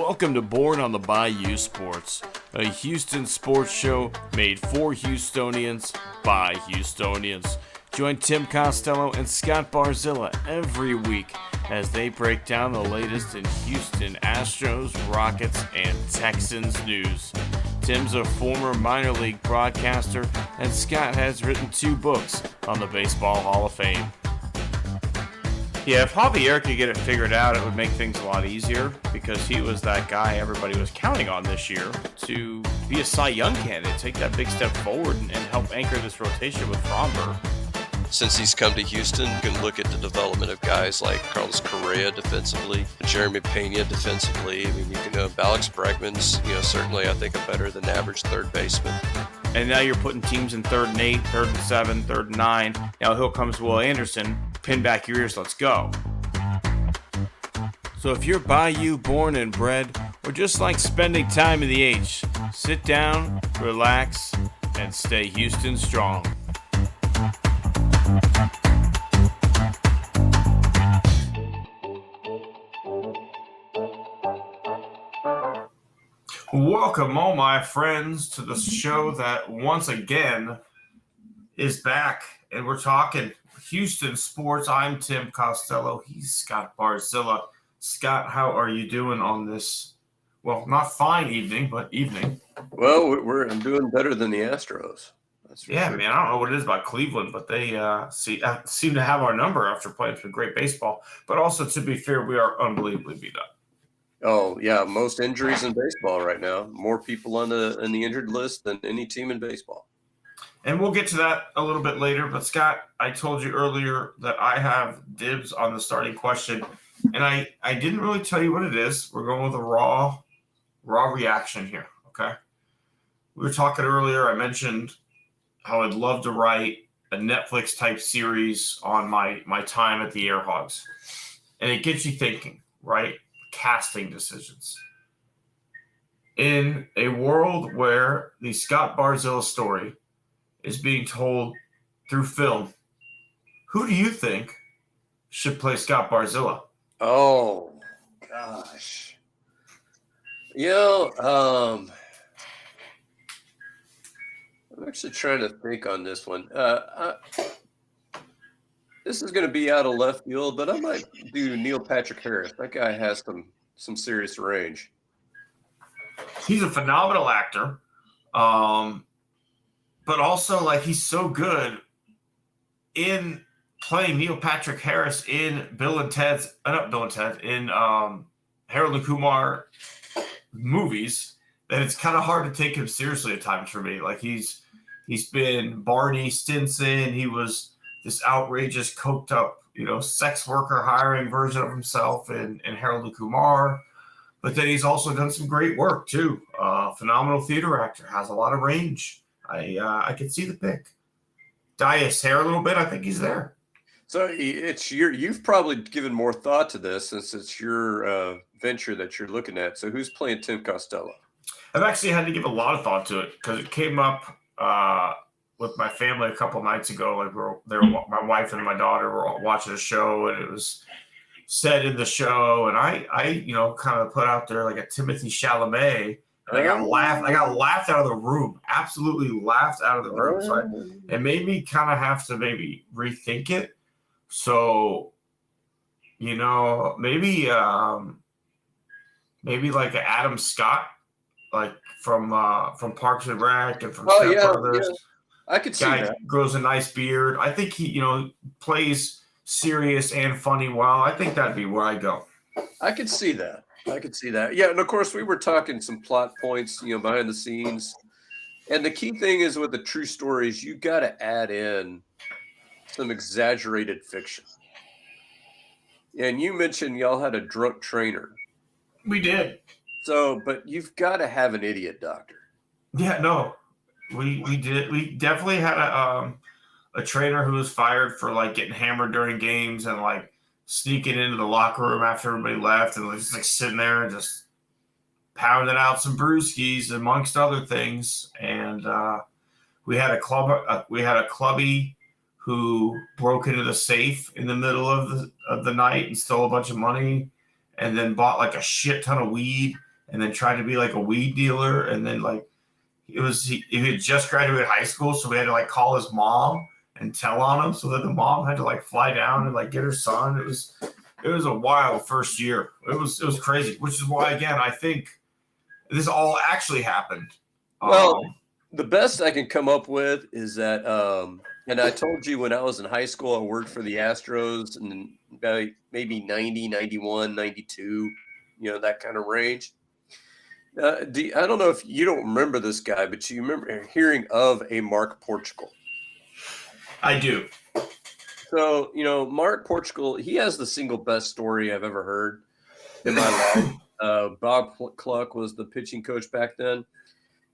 Welcome to Born on the Bayou Sports, a Houston sports show made for Houstonians by Houstonians. Join Tim Costello and Scott Barzilla every week as they break down the latest in Houston Astros, Rockets, and Texans news. Tim's a former minor league broadcaster, and Scott has written 2 books on the Baseball Hall of Fame. Yeah, if Javier could get it figured out, it would make things a lot easier because he was that guy everybody was counting on this year to be a Cy Young candidate, take that big step forward and help anchor this rotation with Fromber. Since he's come to Houston, you can look at the development of guys like Carlos Correa defensively, Jeremy Pena defensively. I mean, you can Alex Bregman's, certainly I think a better than average third baseman. And now you're putting teams in 3rd and 8, 3rd and 7, 3rd and 9. Now here comes Will Anderson. Pin back your ears, let's go. So if you're Bayou born and bred, or just like spending time in the H, sit down, relax, and stay Houston strong. Welcome, all my friends, to the show that once again is back, and we're talking Houston sports. I'm Tim Costello. He's Scott Barzilla. Scott, how are you doing on this, well, not fine evening, but evening? Well, I'm doing better than the Astros. Yeah, sure. Man, I don't know what it is about Cleveland, but they seem to have our number after playing some great baseball. But also, to be fair, we are unbelievably beat up. Oh, yeah, most injuries in baseball right now. More people on the injured list than any team in baseball. And we'll get to that a little bit later. But, Scott, I told you earlier that I have dibs on the starting question. And I didn't really tell you what it is. We're going with a raw reaction here, okay? We were talking earlier. I mentioned how I'd love to write a Netflix-type series on my time at the Air Hogs. And it gets you thinking, right? Casting decisions. In a world where the Scott Barzilla story is being told through film, who do you think should play Scott Barzilla? Oh, gosh. I'm actually trying to think on this one. This is going to be out of left field, but I might do Neil Patrick Harris. That guy has some serious range. He's a phenomenal actor, but also he's so good in playing Neil Patrick Harris in in Harold and Kumar movies that it's kind of hard to take him seriously at times for me. He's been Barney Stinson. He was this outrageous, coked up, sex worker hiring version of himself in Harold and Kumar. But then he's also done some great work too. Phenomenal theater actor, has a lot of range. I can see the pick. Dye his hair a little bit. I think he's there. So you've probably given more thought to this since it's your venture that you're looking at. So who's playing Tim Costello? I've actually had to give a lot of thought to it because it came up with my family a couple nights ago. My wife and my daughter were all watching a show, and it was said in the show, and I kind of put out there a Timothy Chalamet. And I got laughed out of the room. Absolutely laughed out of the room. So it made me kind of have to maybe rethink it. So, maybe like Adam Scott, from Parks and Rec and from Step Brothers. Yeah. I could see that. Grows a nice beard. I think he, plays serious and funny well. I think that'd be where I go. I could see that. Yeah, and of course we were talking some plot points, behind the scenes. And the key thing is with the true stories, you got to add in some exaggerated fiction. And you mentioned y'all had a drunk trainer. We did. So, but you've got to have an idiot doctor. Yeah, no, we did. We definitely had a trainer who was fired for getting hammered during games and sneaking into the locker room after everybody left and just sitting there and just pounding out some brewskis amongst other things. And we had a clubby who broke into the safe in the middle of the night and stole a bunch of money, and then bought a shit ton of weed and then tried to be like a weed dealer. And then like he had just graduated high school, so we had to like call his mom and tell on him, so that the mom had to like fly down and like get her son. It was a wild first year. It was crazy, which is why, again, I think this all actually happened. Well, the best I can come up with is that, and I told you when I was in high school, I worked for the Astros and maybe 90, 91, 92, that kind of range. I don't know if you don't remember this guy, but you remember hearing of a Mark Portugal. I do. So, Mark Portugal, he has the single best story I've ever heard in my life. Bob Cluck was the pitching coach back then.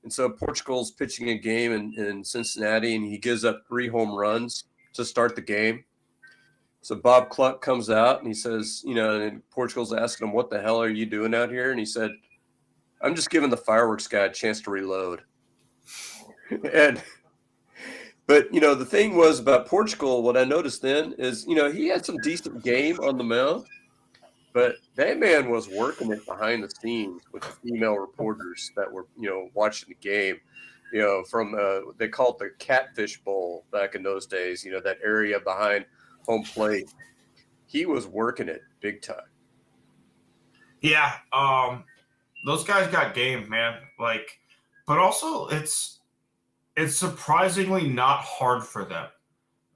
And so Portugal's pitching a game in Cincinnati, and he gives up 3 home runs to start the game. So Bob Cluck comes out, and he says, and Portugal's asking him, what the hell are you doing out here? And he said, I'm just giving the fireworks guy a chance to reload. But the thing was about Portugal, what I noticed then is, he had some decent game on the mound, but that man was working it behind the scenes with the female reporters that were, watching the game, from they call it the Catfish Bowl back in those days, that area behind home plate. He was working it big time. Yeah. Those guys got game, man. Like, but also it's surprisingly not hard for them.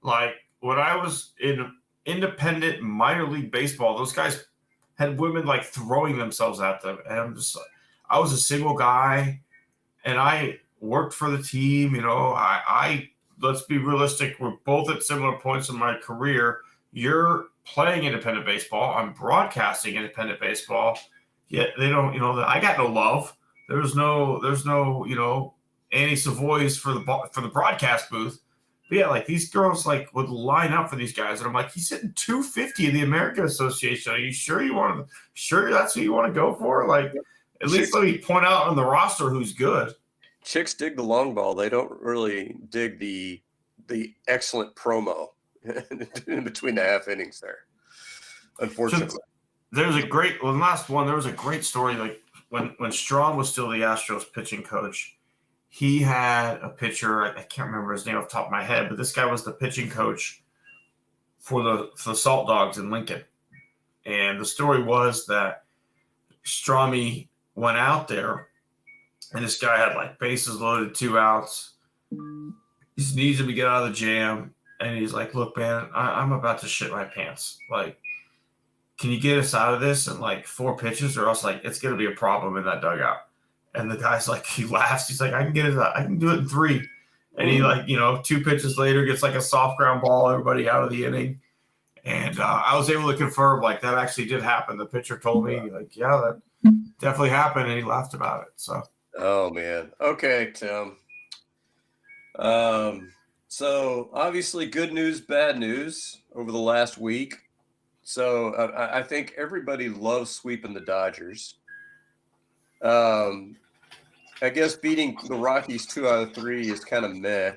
Like when I was in independent minor league baseball, those guys had women like throwing themselves at them. And I was a single guy and I worked for the team. I let's be realistic. We're both at similar points in my career. You're playing independent baseball. I'm broadcasting independent baseball. Yet they don't, I got no love. There's no, Annie Savoy's for the broadcast booth. But yeah, like these girls like would line up for these guys, and I'm like, he's hitting 250 in the American Association. Are you sure that's who you want to go for? Like, at least let me point out on the roster who's good. Chicks dig the long ball. They don't really dig the excellent promo in between the half innings there. Unfortunately. So there was a great story. Like when Strahm was still the Astros pitching coach, he had a pitcher. I can't remember his name off the top of my head, but this guy was the pitching coach for the Salt Dogs in Lincoln. And the story was that Strahmy went out there, and this guy had like bases loaded, 2 outs. He just needs him to get out of the jam, and he's like, "Look, man, I'm about to shit my pants. Like, can you get us out of this in like 4 pitches, or else like it's gonna be a problem in that dugout?" And the guy's like, he laughs. He's like, I can get it. I can do it in 3. And he 2 pitches later gets like a soft ground ball, everybody out of the inning. And I was able to confirm like that actually did happen. The pitcher told me like, yeah, that definitely happened. And he laughed about it. So. Oh man. Okay, Tim. So obviously good news, bad news over the last week. So I think everybody loves sweeping the Dodgers. I guess beating the Rockies 2 out of 3 is kind of meh.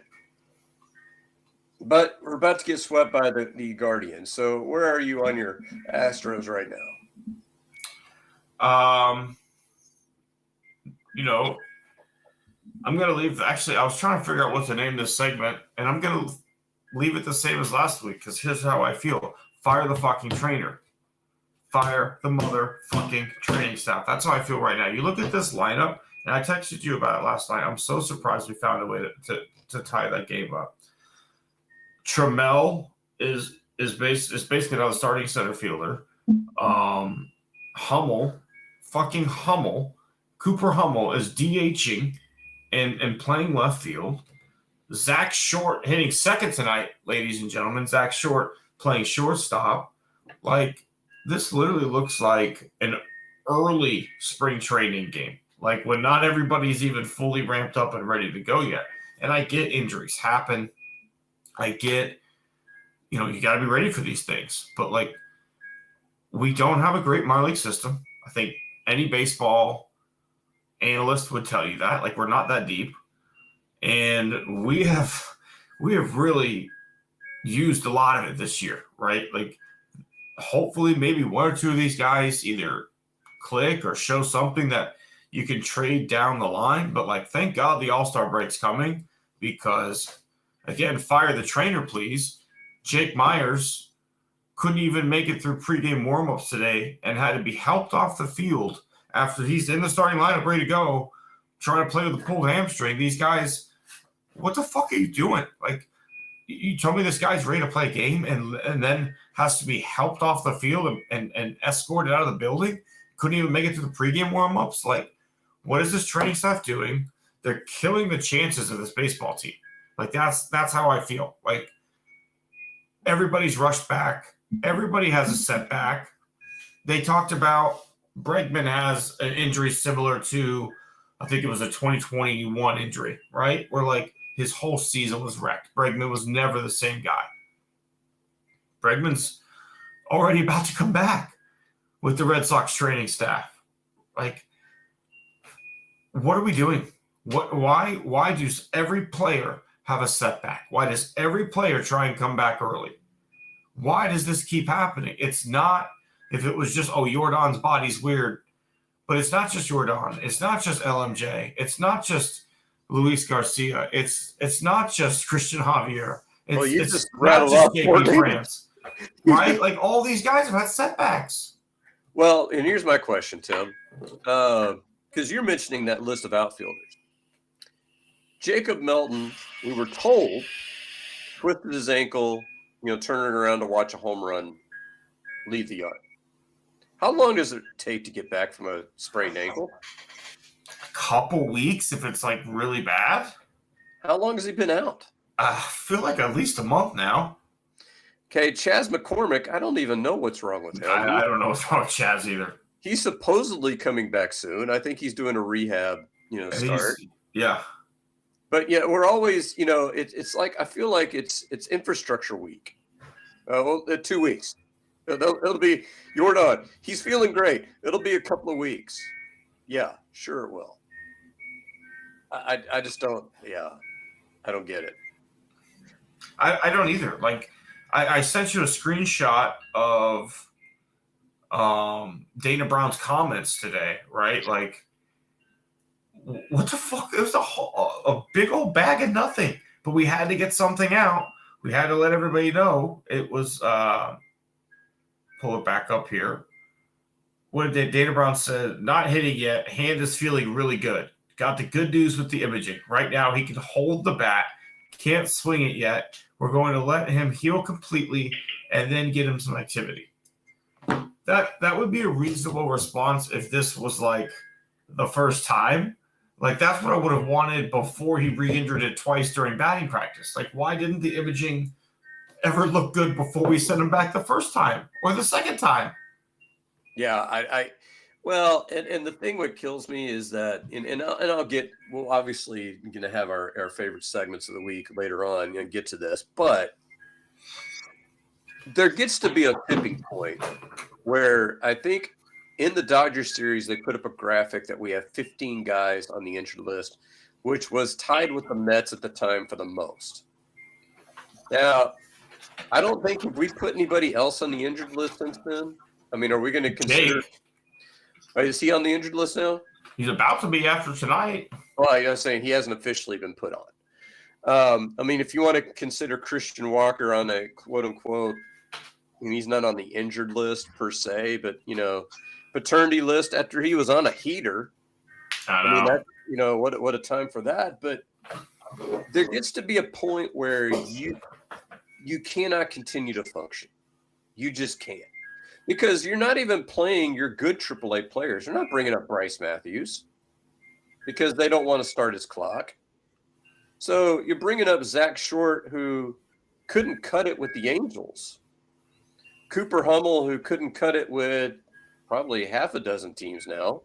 But we're about to get swept by the Guardians. So where are you on your Astros right now? I'm going to leave. Actually, I was trying to figure out what to name this segment, and I'm going to leave it the same as last week because here's how I feel. Fire the fucking trainer. Fire the motherfucking training staff. That's how I feel right now. You look at this lineup, and I texted you about it last night. I'm so surprised we found a way to tie that game up. Trammell is basically now the starting center fielder. Cooper Hummel is DHing and playing left field. Zach Short hitting second tonight, ladies and gentlemen. Zach Short playing shortstop. Like, this literally looks like an early spring training game, like when not everybody's even fully ramped up and ready to go yet. And I get injuries happen. I get, you got to be ready for these things. But, like, we don't have a great minor league system. I think any baseball analyst would tell you that. Like, we're not that deep. And we have really used a lot of it this year, right? Like, hopefully maybe 1 or 2 of these guys either click or show something that you can trade down the line, but like, thank God the All-Star break's coming because, again, fire the trainer, please. Jake Myers couldn't even make it through pregame warmups today and had to be helped off the field after he's in the starting lineup ready to go, trying to play with a pulled hamstring. These guys, what the fuck are you doing? Like, you told me this guy's ready to play a game and then has to be helped off the field and escorted out of the building? Couldn't even make it to the pregame warmups? Like, what is this training staff doing? They're killing the chances of this baseball team. Like, that's how I feel. Like, everybody's rushed back. Everybody has a setback. They talked about Bregman has an injury similar to, I think it was a 2021 injury, right? Where, like, his whole season was wrecked. Bregman was never the same guy. Bregman's already about to come back with the Red Sox training staff. Like, what are we doing? Why does every player have a setback? Why does every player try and come back early? Why does this keep happening? It's not, if it was just, Yordan's body's weird, but it's not just Yordan. It's not just LMJ. It's not just Luis Garcia. It's not just Christian Javier. You it's just rattled off France, right? Like, all these guys have had setbacks. Well, and here's my question, Tim, because you're mentioning that list of outfielders. Jacob Melton, we were told, twisted his ankle, turning around to watch a home run leave the yard. How long does it take to get back from a sprained ankle? A couple weeks if it's like really bad. How long has he been out? I feel like at least a month now. Okay, Chas McCormick, I don't even know what's wrong with him. I don't know what's wrong with Chaz either. He's supposedly coming back soon. I think he's doing a rehab, start. Yeah. But yeah, we're always, it's like, I feel like it's infrastructure week. 2 weeks. It'll be Yordan. He's feeling great. It'll be a couple of weeks. Yeah, sure it will. I just don't. Yeah, I don't get it. I don't either. Like, I sent you a screenshot of Dana Brown's comments today, right? Like, what the fuck? It was a big old bag of nothing, but we had to get something out. We had to let everybody know. It was pull it back up here. What did Dana Brown said? Not hitting yet. Hand is feeling really good. Got the good news with the imaging. Right now, he can hold the bat. Can't swing it yet. We're going to let him heal completely and then get him some activity. That would be a reasonable response if this was like the first time. Like, that's what I would have wanted before he re-injured it twice during batting practice. Like, why didn't the imaging ever look good before we sent him back the first time or the second time? Yeah, well, and the thing what kills me is that, and I'll get, we'll obviously going to have our favorite segments of the week later on and get to this, but there gets to be a tipping point where I think in the Dodgers series, they put up a graphic that we have 15 guys on the injured list, which was tied with the Mets at the time for the most. Now, I don't think if we put anybody else on the injured list since then. I mean, are we going to consider? Is he on the injured list now? He's about to be after tonight. Well, I'm saying he hasn't officially been put on. I mean, if you want to consider Christian Walker on a quote unquote, I mean, he's not on the injured list per se, but paternity list after he was on a heater. I mean, that, what a time for that. But there gets to be a point where you cannot continue to function. You just can't. Because you're not even playing your good AAA players. You're not bringing up Bryce Matthews because they don't want to start his clock. So you're bringing up Zach Short, who couldn't cut it with the Angels. Cooper Hummel, who couldn't cut it with probably half a dozen teams now.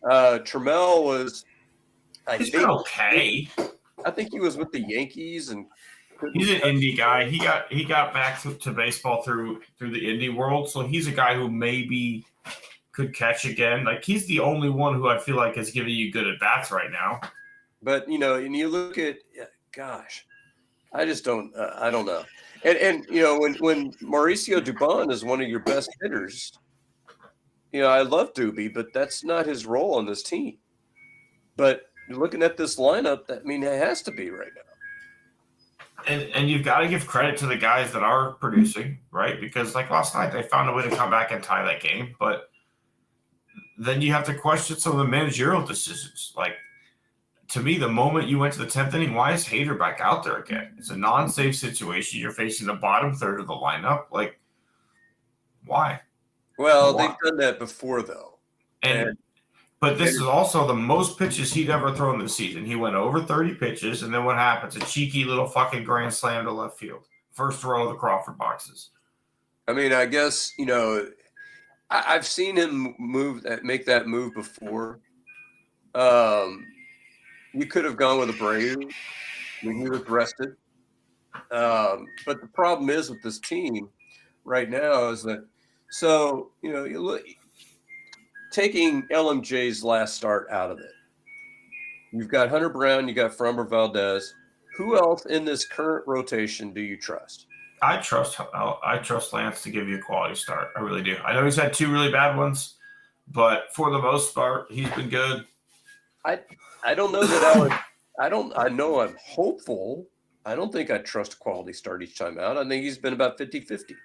Trammell was, he's been okay. I think he was with the Yankees and he's an indie guy. He got back to baseball through the indie world, so he's a guy who maybe could catch again. Like, he's the only one who I feel like is giving you good at bats right now. But and you look at, gosh, I just don't. I don't know. And when Mauricio Dubon is one of your best hitters, I love Doobie, but that's not his role on this team. But looking at this lineup, it has to be right now. And you've got to give credit to the guys that are producing, right? Because like last night, they found a way to come back and tie that game. But then you have to question some of the managerial decisions. Like, to me, the moment you went to the 10th inning, why is Hader back out there again? It's a non-safe situation. You're facing the bottom third of the lineup. Like, why? Well, they've done that before, though. But this is also the most pitches he'd ever thrown this season. He went over 30 pitches, and then what happens? A cheeky little fucking grand slam to left field. First row of the Crawford boxes. I guess, I've seen him make that move before. You could have gone with Abreu. He was rested. But the problem is with this team right now is that, you look, taking LMJ's last start out of it, you've got Hunter Brown, you got Framber Valdez. Who else in this current rotation do you trust? I trust Lance to give you a quality start. I really do. I know he's had 2 really bad ones, but for the most part, he's been good. I don't know that I know I'm hopeful. I don't think I trust a quality start each time out. I think he's been about 50-50.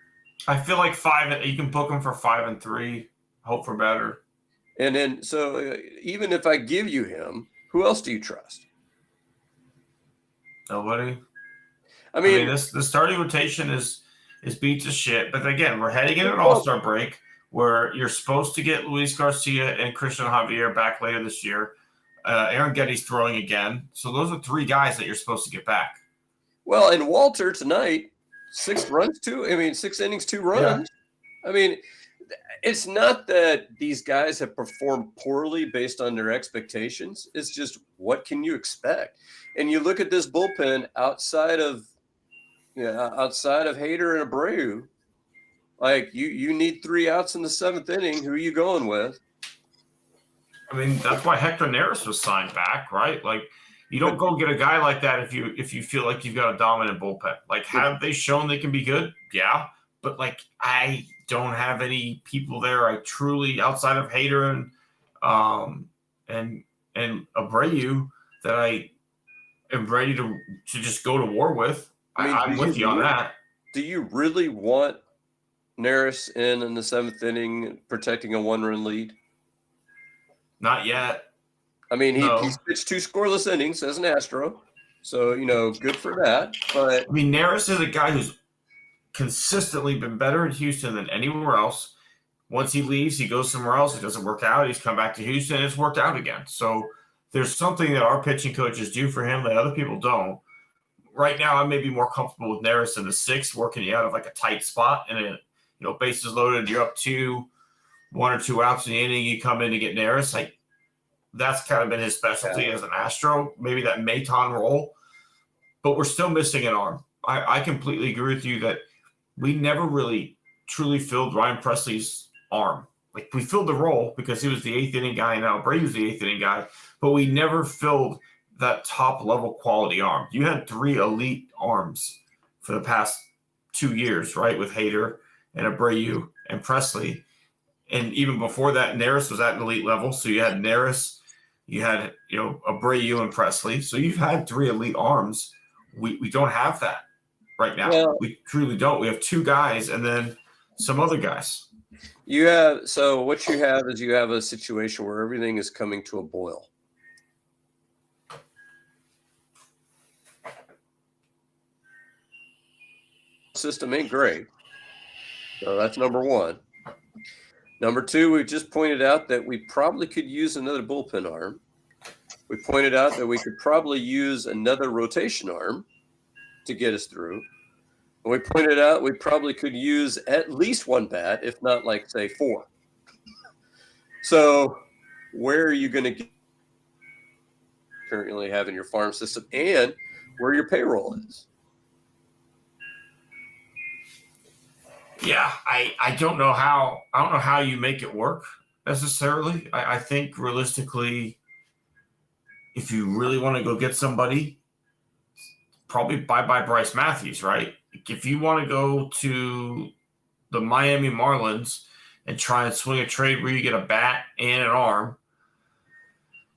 I feel like you can book him for 5 and 3, hope for better. And then, even if I give you him, who else do you trust? Nobody. The starting rotation is beat to shit. But again, we're heading into an All-Star break where you're supposed to get Luis Garcia and Christian Javier back later this year. Aaron Getty's throwing again. So those are 3 guys that you're supposed to get back. Well, and Walter tonight, 6 runs, 6 innings, 2 runs. Yeah. It's not that these guys have performed poorly based on their expectations. It's just, what can you expect? And you look at this bullpen outside of Hader and Abreu, like you need 3 outs in the 7th inning. Who are you going with? That's why Hector Neris was signed back, right? Like, you don't go get a guy like that if you feel like you've got a dominant bullpen. Like, have they shown they can be good? Yeah. But, like, I don't have any people there. I truly, outside of Hader and Abreu, that I am ready to just go to war with. I'm with you on that. Do you really want Neris in the 7th inning protecting a 1-run lead? Not yet. He's pitched 2 scoreless innings as an Astro. So, good for that. But Neris is a guy who's consistently been better in Houston than anywhere else. Once he leaves, he goes somewhere else. It doesn't work out. He's come back to Houston, and it's worked out again. So there's something that our pitching coaches do for him that other people don't. Right now, I may be more comfortable with Neris in the 6th, working you out of like a tight spot, and bases loaded, you're up 1 or 2 outs in the inning, you come in to get Neris. Like, that's kind of been his specialty as an Astro, maybe that Maton role. But we're still missing an arm. I completely agree with you that we never really truly filled Ryan Presley's arm. Like, we filled the role because he was the 8th inning guy, and now Brady was the 8th inning guy, but we never filled that top level quality arm. You had 3 elite arms for the past 2 years, right? With Hader and Abreu and Presley. And even before that, Neris was at an elite level. So you had Neris, you had, Abreu and Presley. So you've had 3 elite arms. We don't have that right now. Well, we truly don't. We have 2 guys and then some other guys. What you have is you have a situation where everything is coming to a boil. System ain't great. So that's number 1. Number 2, we just pointed out that we probably could use another bullpen arm. We pointed out that we could probably use another rotation arm to get us through. And we pointed out we probably could use at least 1 bat, if not like, say, 4. So where are you going to currently have in your farm system and where your payroll is? Yeah, I don't know how you make it work necessarily. I think realistically, if you really want to go get somebody, probably buy Bryce Matthews, right? If you want to go to the Miami Marlins and try and swing a trade where you get a bat and an arm,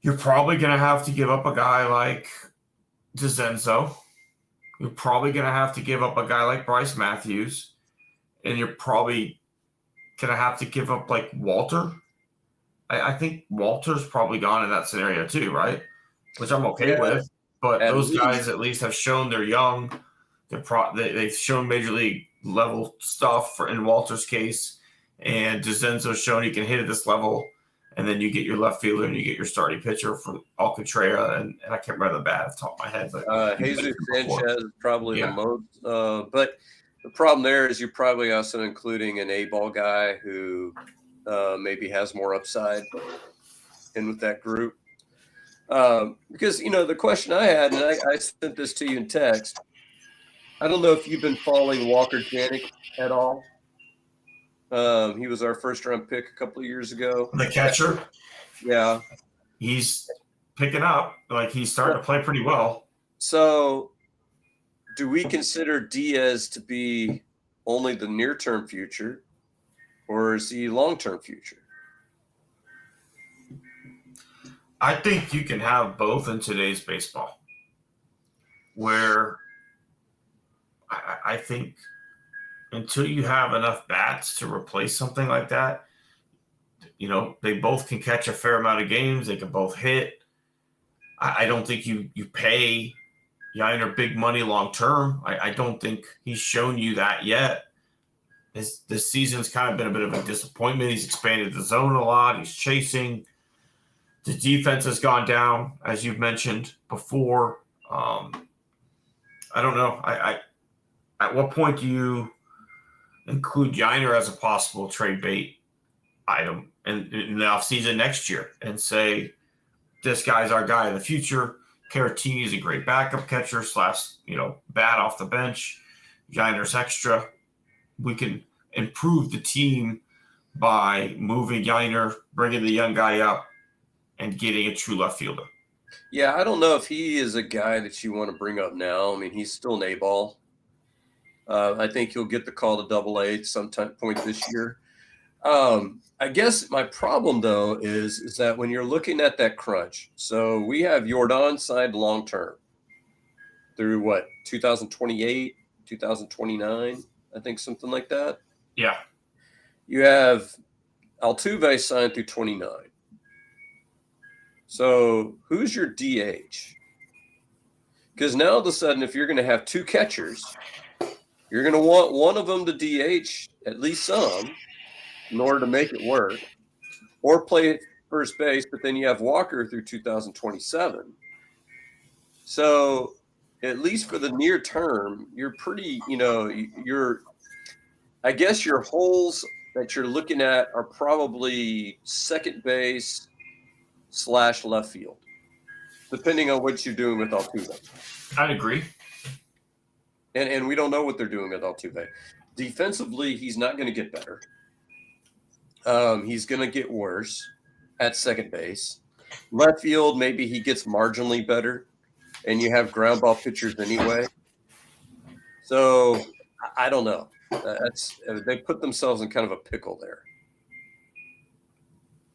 you're probably going to have to give up a guy like DeZenzo. You're probably going to have to give up a guy like Bryce Matthews. And you're probably going to have to give up like Walter. I think Walter's probably gone in that scenario too, right? Which I'm okay with. But those guys at least have shown they're young. They've shown major league level stuff in Walter's case. And DeZenzo's shown he can hit at this level. And then you get your left fielder and you get your starting pitcher for Alcantara. And I can't remember the bat off the top of my head. But Jesus Sanchez is probably the most. But the problem there is you're probably also including an A-ball guy who maybe has more upside in with that group. Because, the question I had, and I sent this to you in text, I don't know if you've been following Walker Janik at all. He was our first-round pick a couple of years ago. The catcher? Yeah. He's picking up. Like, he's starting to play pretty well. So do we consider Diaz to be only the near-term future, or is he long-term future? I think you can have both in today's baseball, where I think until you have enough bats to replace something like that, they both can catch a fair amount of games. They can both hit. I don't think you pay Yainer big money long-term. I don't think he's shown you that yet. This season's kind of been a bit of a disappointment. He's expanded the zone a lot. He's chasing. The defense has gone down, as you've mentioned before. I don't know. At what point do you include Yainer as a possible trade bait item in the offseason next year and say, this guy's our guy of the future? Caratini is a great backup catcher / bat off the bench. Yainer's extra. We can improve the team by moving Yainer, bringing the young guy up, and getting a true left fielder. Yeah, I don't know if he is a guy that you want to bring up now. I mean, he's still an A-ball. I think he'll get the call to Double-A at some point this year. I guess my problem, though, is that when you're looking at that crunch, so we have Yordan signed long-term through 2028, 2029, I think, something like that. Yeah. You have Altuve signed through 29. So who's your DH? Because now all of a sudden, if you're going to have two catchers, you're going to want one of them to DH at least some in order to make it work, or play first base, but then you have Walker through 2027. So at least for the near term, you're pretty, I guess your holes that you're looking at are probably second base / left field, depending on what you're doing with Altuve. I'd agree. And we don't know what they're doing with Altuve. Defensively, he's not going to get better. He's going to get worse at second base. Left field, maybe he gets marginally better, and you have ground ball pitchers anyway. So I don't know. They put themselves in kind of a pickle there.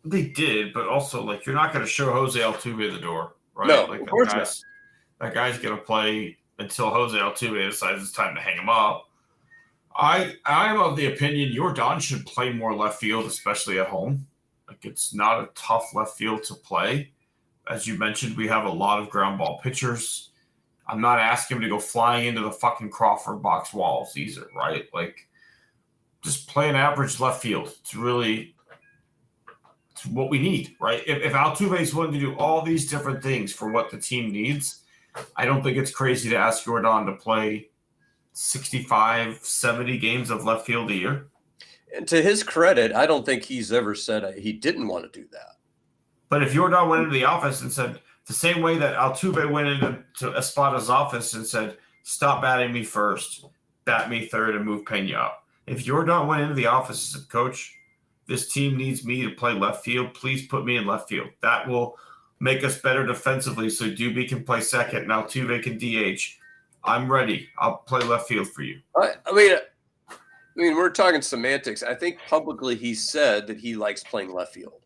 They did, but also you're not going to show Jose Altuve the door, right? No, of course not. That guy's going to play until Jose Altuve decides it's time to hang him up. I'm of the opinion Yordan should play more left field, especially at home. It's not a tough left field to play. As you mentioned, we have a lot of ground ball pitchers. I'm not asking him to go flying into the fucking Crawford box walls either, right? Just play an average left field. It's what we need, right? If Altuve is willing to do all these different things for what the team needs, I don't think it's crazy to ask Yordan to play 65, 70 games of left field a year. And to his credit, I don't think he's ever said he didn't want to do that. But if Yordan went into the office and said, the same way that Altuve went into Espada's office and said, stop batting me first, bat me third, and move Pena up. If Yordan went into the office and said, Coach, this team needs me to play left field, please put me in left field. That will make us better defensively so Doobie can play second and Altuve can DH. I'm ready. I'll play left field for you. I mean, mean, we're talking semantics. I think publicly he said that he likes playing left field.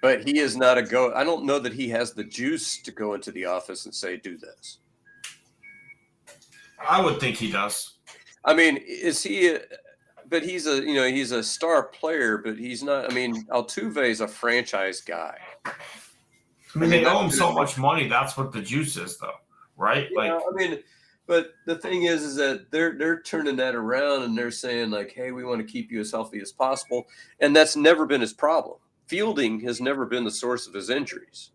But he is not I don't know that he has the juice to go into the office and say, do this. I would think he does. I mean, is he but he's a star player, but he's not. I mean, Altuve is a franchise guy. I mean, they owe him so much money. That's what the juice is, though, right? Yeah, I mean, but the thing is that they're turning that around and they're saying like, hey, we want to keep you as healthy as possible, and that's never been his problem. Fielding has never been the source of his injuries.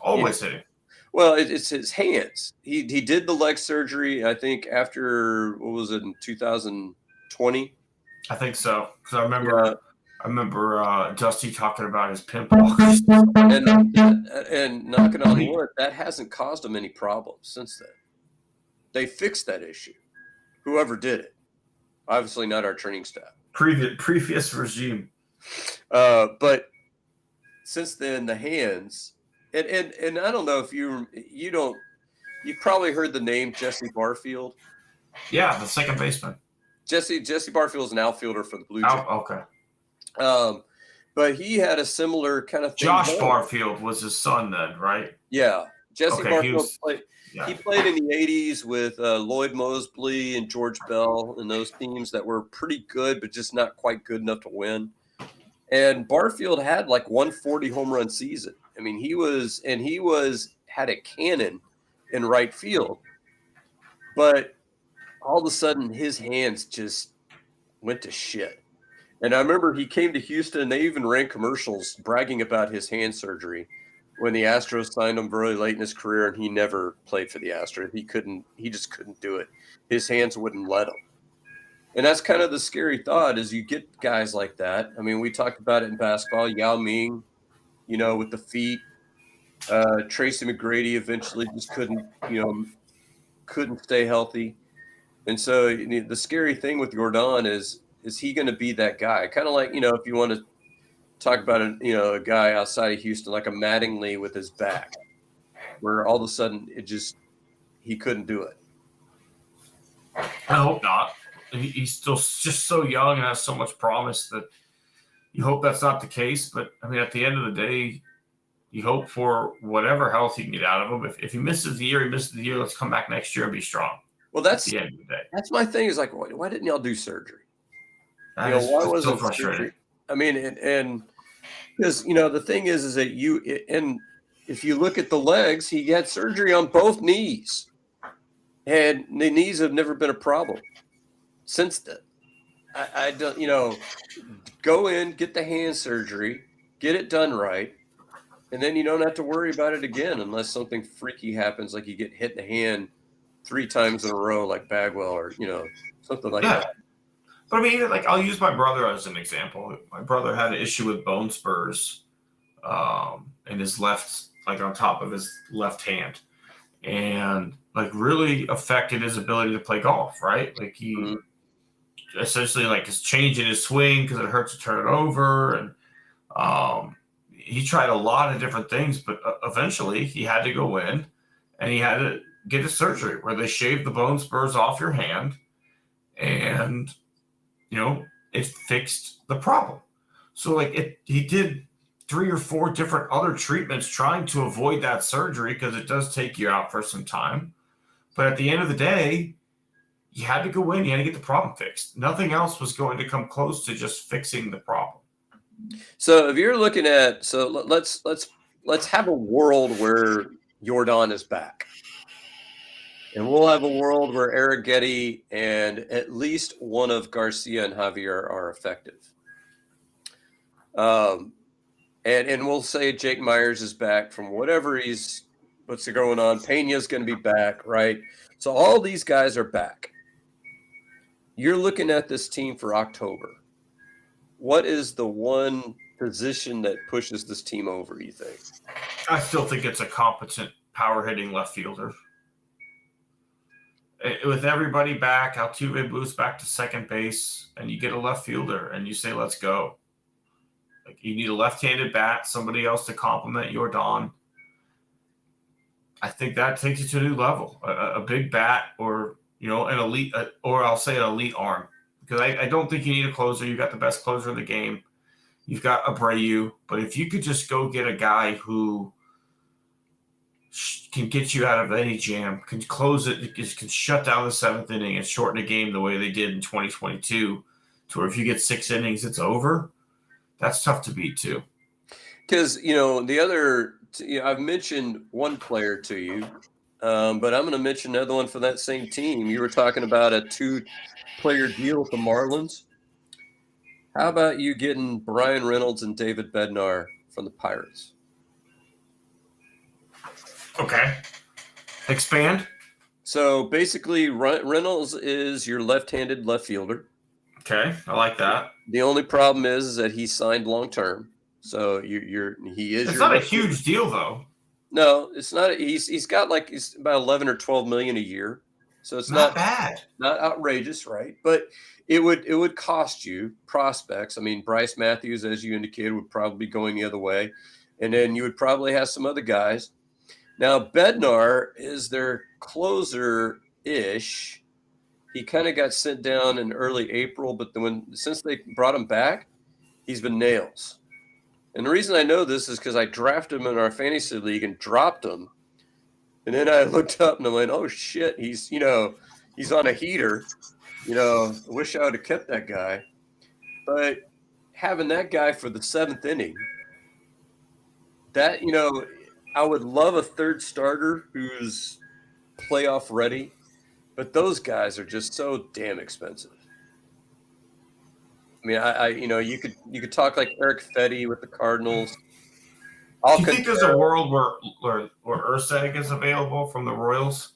Always hitting. Well, it's his hands. He did the leg surgery, I think, after, what was it, in 2020? I think so, because I remember Dusty talking about his pimple. And knocking on wood, that hasn't caused him any problems since then. They fixed that issue. Whoever did it. Obviously not our training staff. Previous regime. But since then, the hands, and I don't know if you probably heard the name Jesse Barfield. Yeah, the second baseman. Jesse Barfield is an outfielder for the Blue Jays. Okay. But he had a similar kind of thing. Josh Barfield was his son then, right? Yeah. Jesse Barfield he played in the 80s with Lloyd Mosley and George Bell and those teams that were pretty good, but just not quite good enough to win. And Barfield had like 140 home run season. I mean, he had a cannon in right field, but all of a sudden his hands just went to shit. And I remember he came to Houston and they even ran commercials bragging about his hand surgery when the Astros signed him very late in his career, and he never played for the Astros. He just couldn't do it. His hands wouldn't let him. And that's kind of the scary thought is you get guys like that. I mean, we talked about it in basketball, Yao Ming, with the feet. Tracy McGrady eventually just couldn't stay healthy. And so the scary thing with Jordan is he going to be that guy? Kind of like, if you want to talk about a guy outside of Houston, like a Mattingly with his back, where all of a sudden he couldn't do it. I hope not. He's still just so young and has so much promise that you hope that's not the case. But I mean, at the end of the day, you hope for whatever health you can get out of him. If he misses the year, he misses the year. Let's come back next year and be strong. Well, that's the end of the day. That's my thing. Is like, why didn't y'all do surgery? Why was so it frustrating? Surgery? I mean, and because the thing is that if you look at the legs, he had surgery on both knees, and the knees have never been a problem since then. I don't, go in, get the hand surgery, get it done right, and then you don't have to worry about it again unless something freaky happens, like you get hit in the hand 3 times in a row, like Bagwell, or something like that. But I mean, like, I'll use my brother as an example. My brother had an issue with bone spurs in his left, like on top of his left hand, and like really affected his ability to play golf. Right, like he essentially like is changing his swing because it hurts to turn it over, and he tried a lot of different things, but eventually he had to go in and he had to get a surgery where they shaved the bone spurs off your hand, and it fixed the problem. So like he did 3 or 4 different other treatments trying to avoid that surgery because it does take you out for some time. But at the end of the day, you had to go in, you had to get the problem fixed. Nothing else was going to come close to just fixing the problem. So if you're looking at, let's have a world where Jordan is back. And we'll have a world where Arrighetti and at least one of Garcia and Javier are effective. And we'll say Jake Myers is back from whatever what's going on. Pena's going to be back, right? So all these guys are back. You're looking at this team for October. What is the one position that pushes this team over, you think? I still think it's a competent power-hitting left fielder. With everybody back, Altuve moves back to second base, and you get a left fielder, and you say, let's go. Like, you need a left-handed bat, somebody else to complement Jordan. I think that takes you to a new level. A big bat or, an elite, or I'll say an elite arm, because I don't think you need a closer. You got the best closer in the game. You've got Abreu, but if you could just go get a guy who can get you out of any jam, can close it, can shut down the seventh inning and shorten a game the way they did in 2022, to where if you get 6 innings, it's over. That's tough to beat too. Because the other, I've mentioned one player to you, but I'm going to mention another one for that same team. You were talking about a 2-player deal with the Marlins. How about you getting Brian Reynolds and David Bednar from the Pirates? Okay. Expand. So basically, Reynolds is your left-handed left fielder. Okay, I like that. The only problem is that he signed long-term. So he is. It's not a huge deal, though. No, it's not. He's got he's about 11 or 12 million a year. So it's not bad. Not outrageous, right? But it would cost you prospects. I mean, Bryce Matthews, as you indicated, would probably be going the other way. And then you would probably have some other guys. Now, Bednar is their closer-ish. He kind of got sent down in early April, but since they brought him back, he's been nails. And the reason I know this is because I drafted him in our fantasy league and dropped him. And then I looked up and I went, oh, shit, he's on a heater. I wish I would have kept that guy. But having that guy for the 7th inning, that, I would love a third starter who's playoff ready, but those guys are just so damn expensive. I mean, you could talk like Eric Fetty with the Cardinals. Do you think there's a world where Urseg is available from the Royals?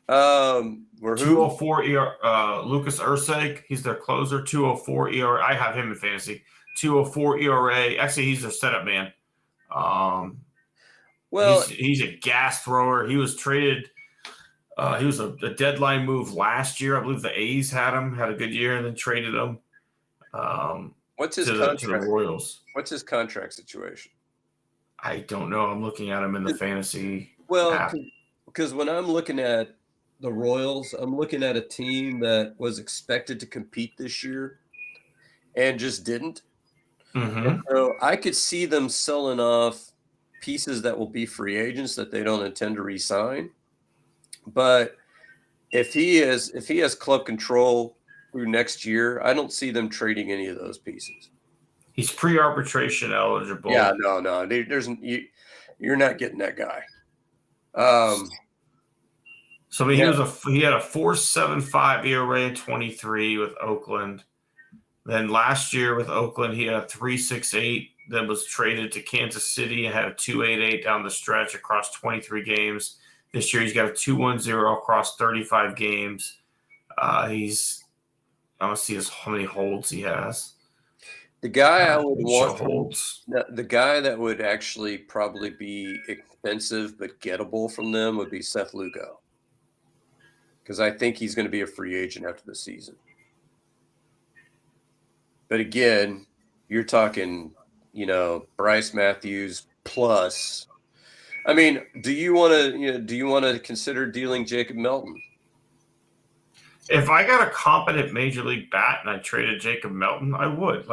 Where 204 ERA, Lucas Urseg, he's their closer. 204 ERA. I have him in fantasy. 204 ERA. Actually, he's their setup man. Well, he's a gas thrower. He was traded. He was a deadline move last year. I believe the A's had a good year, and then traded him. What's his contract? To the Royals. What's his contract situation? I don't know. I'm looking at him in the fantasy. Well, because when I'm looking at the Royals, I'm looking at a team that was expected to compete this year and just didn't. Mm-hmm. So I could see them selling off pieces that will be free agents that they don't intend to re-sign. But if he has club control through next year, I don't see them trading any of those pieces. He's pre-arbitration eligible. Yeah, no. You're not getting that guy. So he had a 4.75 ERA in 23 with Oakland. Then last year with Oakland, he had a 3.68 that was traded to Kansas City and had a 2.88 down the stretch across 23 games. This year he's got a 2.10 across 35 games. I want to see how many holds he has. The guy I would want holds. The guy that would actually probably be expensive but gettable from them would be Seth Lugo, because I think he's going to be a free agent after the season. But again, you're talking, Bryce Matthews plus. I mean, do you want to consider dealing Jacob Melton? If I got a competent major league bat and I traded Jacob Melton, I would.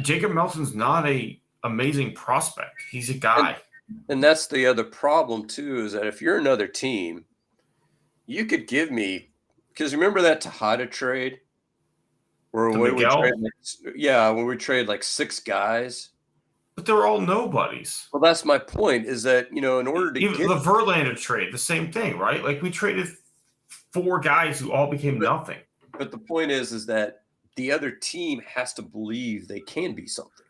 Jacob Melton's not a amazing prospect. He's a guy. And that's the other problem too, is that if you're another team, you could give me, because remember that Tejada trade where we trade like 6 guys. But they're all nobodies. Well, that's my point, is that, in order to even the Verlander trade, the same thing, right? Like we traded 4 guys who all became nothing. But the point is that the other team has to believe they can be something.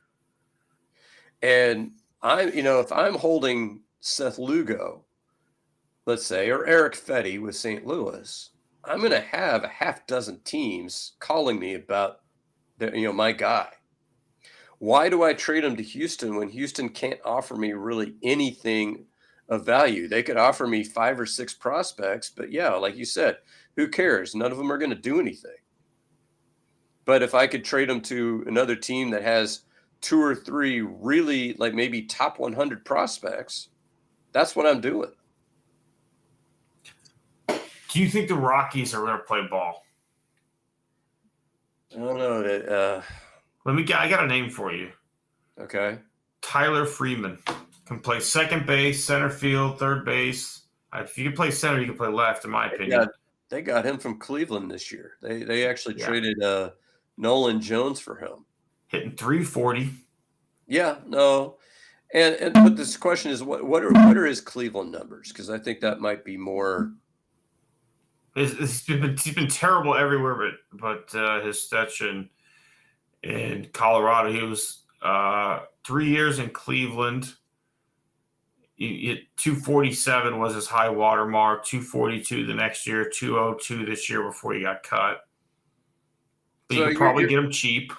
And if I'm holding Seth Lugo, let's say, or Eric Fetty with St. Louis, I'm going to have a half dozen teams calling me about my guy. Why do I trade him to Houston when Houston can't offer me really anything of value? They could offer me 5 or 6 prospects, but yeah, like you said, who cares? None of them are going to do anything. But if I could trade them to another team that has 2 or 3 really maybe top 100 prospects, that's what I'm doing. Do you think the Rockies are going to play ball? I don't know. I got a name for you. Okay. Tyler Freeman can play second base, center field, third base. If you can play center, you can play left, in my opinion. They got him from Cleveland this year. They actually traded Nolan Jones for him. Hitting 340. Yeah, no. But this question is what are his Cleveland numbers? Because I think that might be more. He's been terrible everywhere, but his stats in Colorado, he was 3 years in Cleveland. 247 was his high water mark. 242 the next year. 202 this year before he got cut. But you could probably get him cheap.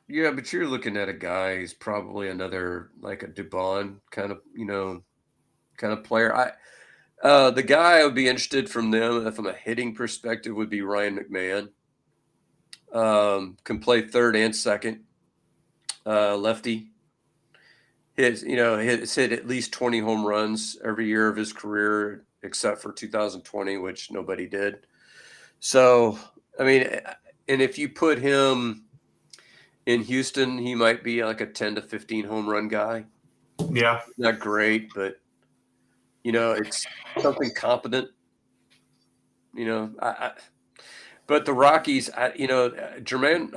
Yeah, but you're looking at a guy who's probably another like a Dubon kind of player. The guy I would be interested from them from a hitting perspective would be Ryan McMahon. Can play third and second. Lefty. Has hit at least 20 home runs every year of his career, except for 2020, which nobody did. So, I mean, and if you put him in Houston, he might be like a 10 to 15 home run guy. Yeah. Not great, but, it's something competent. But the Rockies, German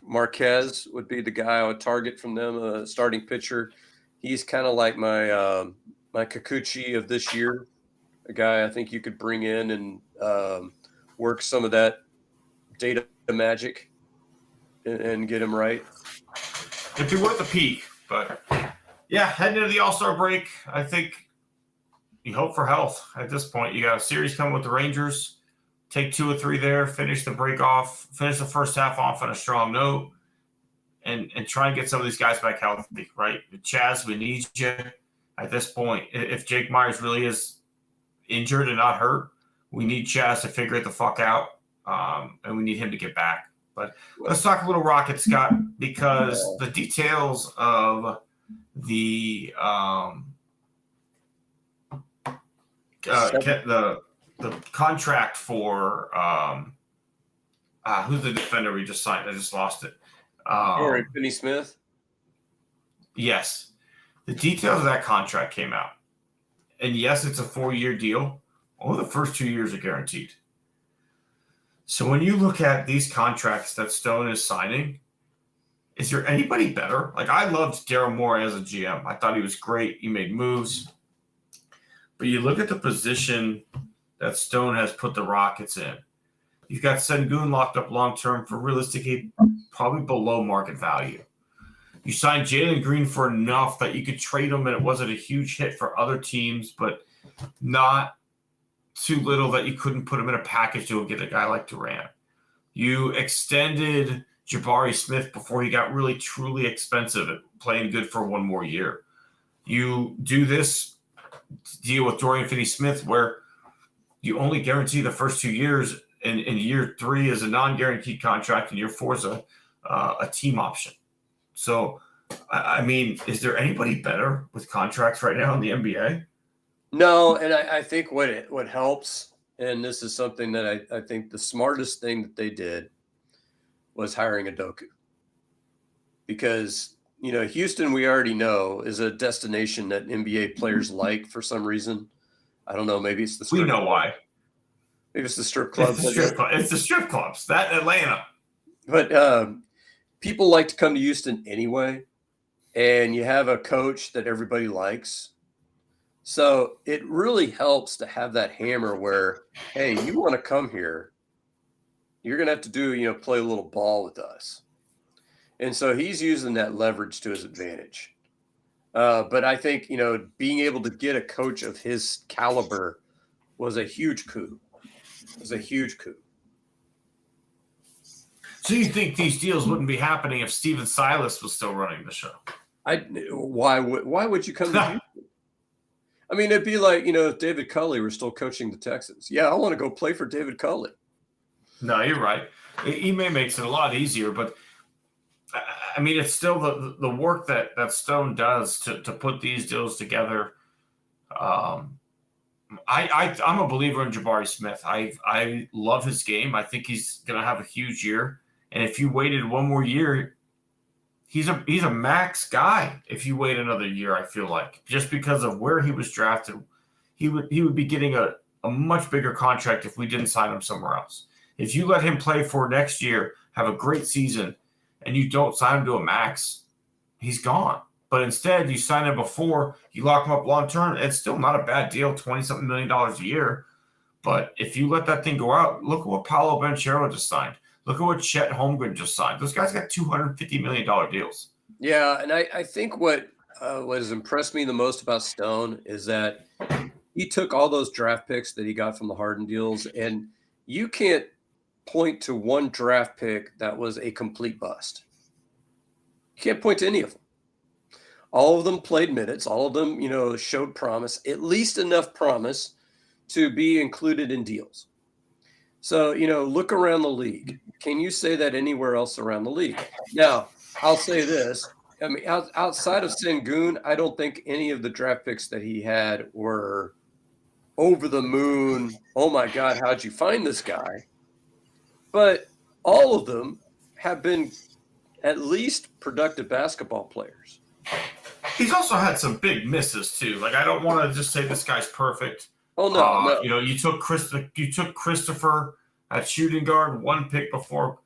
Marquez would be the guy I would target from them, a starting pitcher. He's kind of like my Kikuchi of this year, a guy I think you could bring in and work some of that data magic and get him right. It'd be worth a peek, but yeah, heading into the All-Star break, I think you hope for health at this point. You got a series coming with the Rangers. Take 2 or 3 there, finish the break off, finish the first half off on a strong note, and try and get some of these guys back healthy, right? Chaz, we need you at this point. If Jake Myers really is injured and not hurt, we need Chaz to figure it the fuck out, and we need him to get back. But let's talk a little Rockets, Scott, because the details of the the contract for who's the defender we just signed? I just lost it. Finney Smith? Yes. The details of that contract came out. And yes, it's a 4-year deal. Only the first 2 years are guaranteed. So when you look at these contracts that Stone is signing, is there anybody better? Like, I loved Daryl Morey as a GM. I thought he was great. He made moves. But you look at the position that Stone has put the Rockets in. You've got Sengun locked up long-term for realistically probably below market value. You signed Jalen Green for enough that you could trade him and it wasn't a huge hit for other teams, but not too little that you couldn't put him in a package to get a guy like Durant. You extended Jabari Smith before he got really, truly expensive at playing good for 1 more year. You do this deal with Dorian Finney-Smith where you only guarantee the first 2 years, and in year 3 is a non-guaranteed contract, and year 4 is a team option. So, I mean, is there anybody better with contracts right now in the NBA? No, and I think what helps, and this is something that I think the smartest thing that they did was hiring Udoka. Because, Houston, we already know, is a destination that NBA players like for some reason. I don't know. Maybe it's the strip. We know why. Maybe it's the strip club. It's the strip clubs. That Atlanta. But people like to come to Houston anyway, and you have a coach that everybody likes. So it really helps to have that hammer where, hey, you want to come here, you're going to have to do, play a little ball with us. And so he's using that leverage to his advantage. But I think, being able to get a coach of his caliber was a huge coup. It was a huge coup. So you think these deals wouldn't be happening if Steven Silas was still running the show? Why would you come to Houston? I mean, it'd be like, if David Culley were still coaching the Texans. Yeah, I want to go play for David Culley. No, you're right. Ime makes it a lot easier, but I mean, it's still the work that Stone does to put these deals together. I'm a believer in Jabari Smith. I love his game. I think he's going to have a huge year. And if you waited one more year, he's a max guy. If you wait another year, I feel like just because of where he was drafted, he would be getting a much bigger contract if we didn't sign him somewhere else. If you let him play for next year, have a great season, and you don't sign him to a max, he's gone. But instead, you sign him before, you lock him up long term. It's still not a bad deal, $20-something million a year. But if you let that thing go out, look at what Paolo Banchero just signed. Look at what Chet Holmgren just signed. Those guys got $250 million deals. Yeah, and I think what has impressed me the most about Stone is that he took all those draft picks that he got from the Harden deals, and you can't point to one draft pick that was a complete bust. You can't point to any of them. All of them played minutes. All of them, showed promise, at least enough promise to be included in deals. So, look around the league. Can you say that anywhere else around the league? Now, I'll say this. I mean, outside of Sengun, I don't think any of the draft picks that he had were over the moon. Oh, my God, how'd you find this guy? But all of them have been at least productive basketball players. He's also had some big misses, too. Like, I don't want to just say this guy's perfect. Oh, no. You took Christopher at shooting guard, one pick before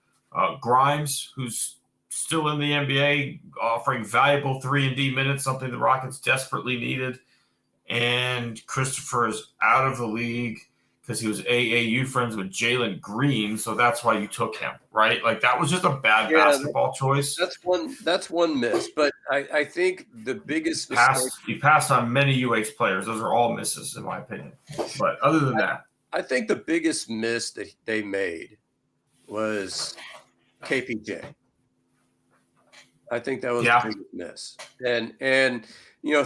Grimes, who's still in the NBA, offering valuable 3-and-D minutes, something the Rockets desperately needed. And Christopher is out of the league because he was AAU friends with Jalen Green, so that's why you took him, right? Like, that was just a bad basketball choice. That's one miss, but I think the biggest mistake. You passed on many UH players. Those are all misses, in my opinion. But other than that, I think the biggest miss that they made was KPJ. I think that was the biggest miss. And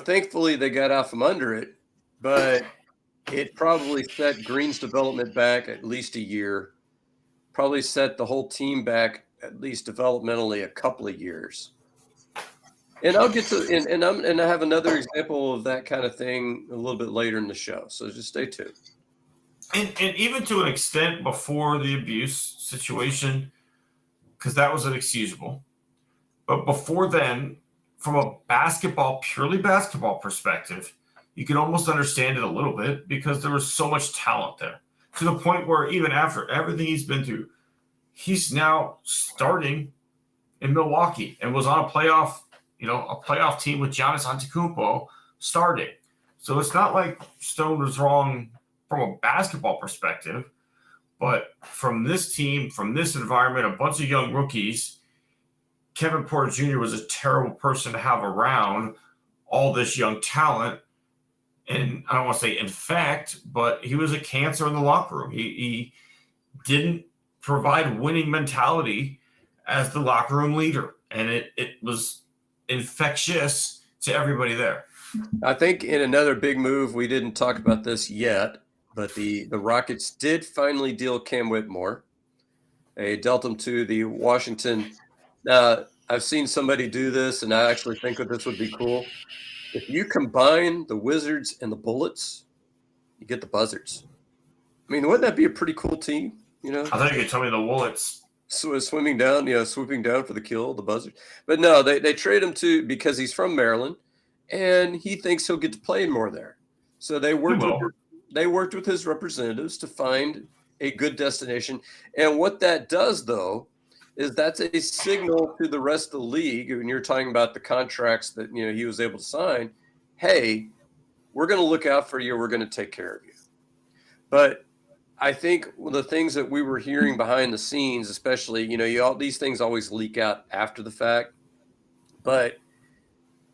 thankfully they got out from under it, but it probably set Green's development back at least a year, probably set the whole team back at least developmentally a couple of years. And I'll get to and I have another example of that kind of thing a little bit later in the show. So just stay tuned. And even to an extent before the abuse situation, because that was inexcusable. But before then, from a purely basketball perspective, you can almost understand it a little bit because there was so much talent there. To the point where even after everything he's been through, he's now starting in Milwaukee and was on a playoff team with Giannis Antetokounmpo starting. So it's not like Stone was wrong from a basketball perspective, but from this team, from this environment, a bunch of young rookies, Kevin Porter Jr. was a terrible person to have around all this young talent. And I don't want to say in fact, but he was a cancer in the locker room. He didn't provide winning mentality as the locker room leader. And it was infectious to everybody there. I think in another big move, we didn't talk about this yet, but the Rockets did finally deal Cam Whitmore. They dealt him to the Washington. Now, I've seen somebody do this, and I actually think that this would be cool. If you combine the Wizards and the Bullets, you get the Buzzards. I mean, wouldn't that be a pretty cool team? I thought you could tell me the Woolits. So swooping down for the kill, the Buzzards. But no, they trade him because he's from Maryland, and he thinks he'll get to play more there. So they worked with his representatives to find a good destination. And what that does, though, is that's a signal to the rest of the league. When you're talking about the contracts that he was able to sign, hey, we're going to look out for you. We're going to take care of you. But I think the things that we were hearing behind the scenes, especially, these things always leak out after the fact. But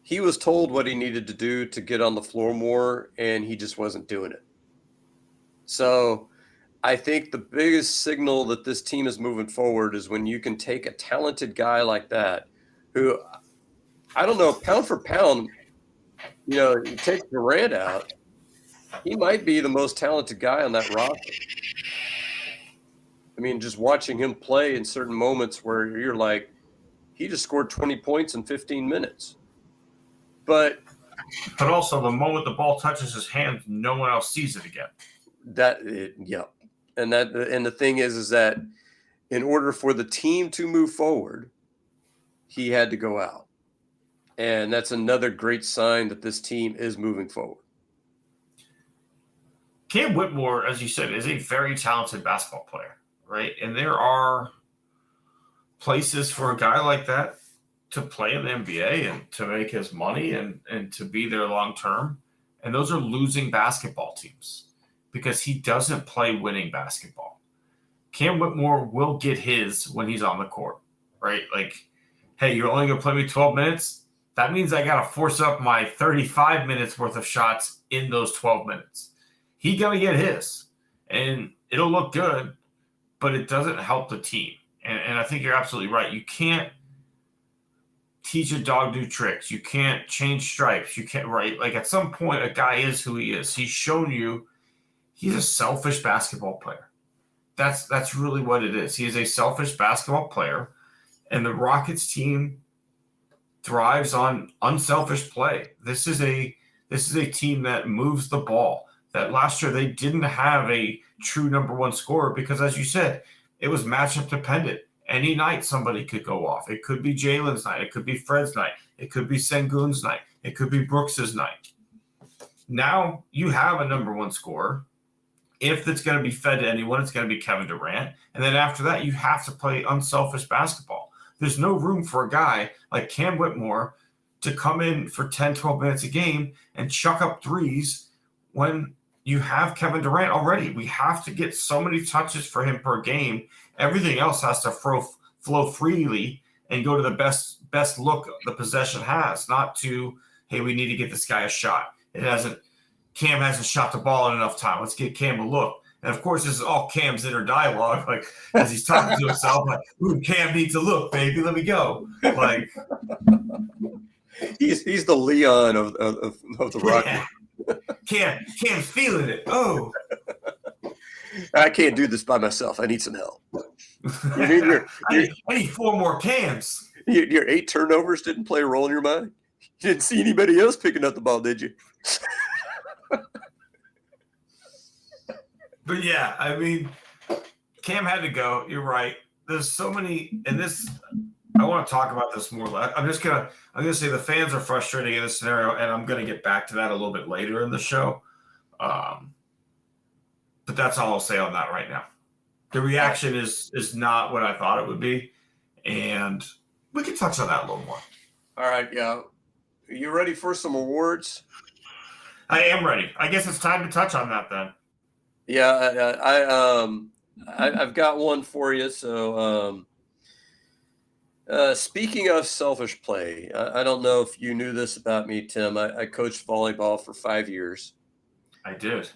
he was told what he needed to do to get on the floor more, and he just wasn't doing it. So I think the biggest signal that this team is moving forward is when you can take a talented guy like that, who, I don't know, pound for pound, you take Durant out, he might be the most talented guy on that roster. I mean, just watching him play in certain moments where you're like, he just scored 20 points in 15 minutes. But But also, the moment the ball touches his hand, no one else sees it again. Yeah. And the thing is that in order for the team to move forward, he had to go out. And that's another great sign that this team is moving forward. Cam Whitmore, as you said, is a very talented basketball player, right? And there are places for a guy like that to play in the NBA and to make his money and to be there long term. And those are losing basketball teams because he doesn't play winning basketball. Cam Whitmore will get his when he's on the court, right? Like, hey, you're only going to play me 12 minutes? That means I got to force up my 35 minutes worth of shots in those 12 minutes. He going to get his, and it'll look good, but it doesn't help the team. And I think you're absolutely right. You can't teach a dog new tricks. You can't change stripes. You can't, right? Like at some point, a guy is who he is. He's shown you he's a selfish basketball player. That's really what it is. He is a selfish basketball player, and the Rockets team thrives on unselfish play. This is a team that moves the ball. That last year they didn't have a true number one scorer because, as you said, it was matchup dependent. Any night somebody could go off. It could be Jalen's night. It could be Fred's night. It could be Sengun's night. It could be Brooks's night. Now you have a number one scorer. If it's going to be fed to anyone, it's going to be Kevin Durant. And then after that, you have to play unselfish basketball. There's no room for a guy like Cam Whitmore to come in for 10, 12 minutes a game and chuck up threes when you have Kevin Durant already. We have to get so many touches for him per game. Everything else has to flow freely and go to the best look the possession has, not to, hey, we need to get this guy a shot. Cam hasn't shot the ball in enough time. Let's get Cam a look. And of course, this is all Cam's inner dialogue, like as he's talking to himself, like, ooh, Cam needs a look, baby. Let me go. Like he's the Leon of the Rockets. Cam's feeling it. Oh, I can't do this by myself. I need some help. I need 4 more Cams. Your 8 turnovers didn't play a role in your mind? You didn't see anybody else picking up the ball, did you? But yeah, I mean, Cam had to go. You're right. There's so many, and this, I want to talk about this more. I'm gonna say the fans are frustrating in this scenario, and I'm gonna get back to that a little bit later in the show. But that's all I'll say on that right now. The reaction is not what I thought it would be, and we can touch on that a little more. All right, yeah. Are you ready for some awards? I am ready. I guess it's time to touch on that then. Yeah, I've got one for you. So, speaking of selfish play, I don't know if you knew this about me, Tim. I coached volleyball for 5 years. I did.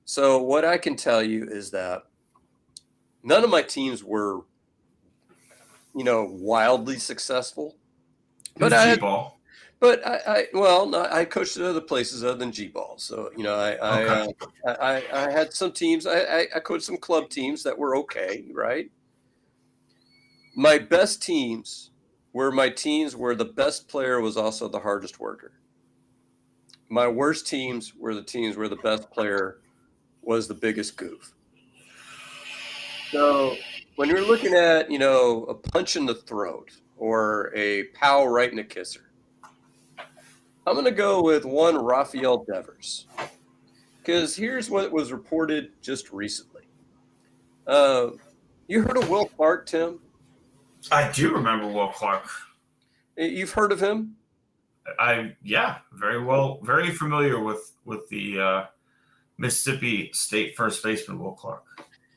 So what I can tell you is that none of my teams were, wildly successful. But I coached at other places other than G-ball. So, I had some teams. I coached some club teams that were okay, right? My best teams were my teams where the best player was also the hardest worker. My worst teams were the teams where the best player was the biggest goof. So when you're looking at, a punch in the throat or a pow right in the kisser, I'm going to go with one Rafael Devers, because here's what was reported just recently. You heard of Will Clark, Tim? I do remember Will Clark. You've heard of him? Very familiar with the Mississippi State first baseman Will Clark.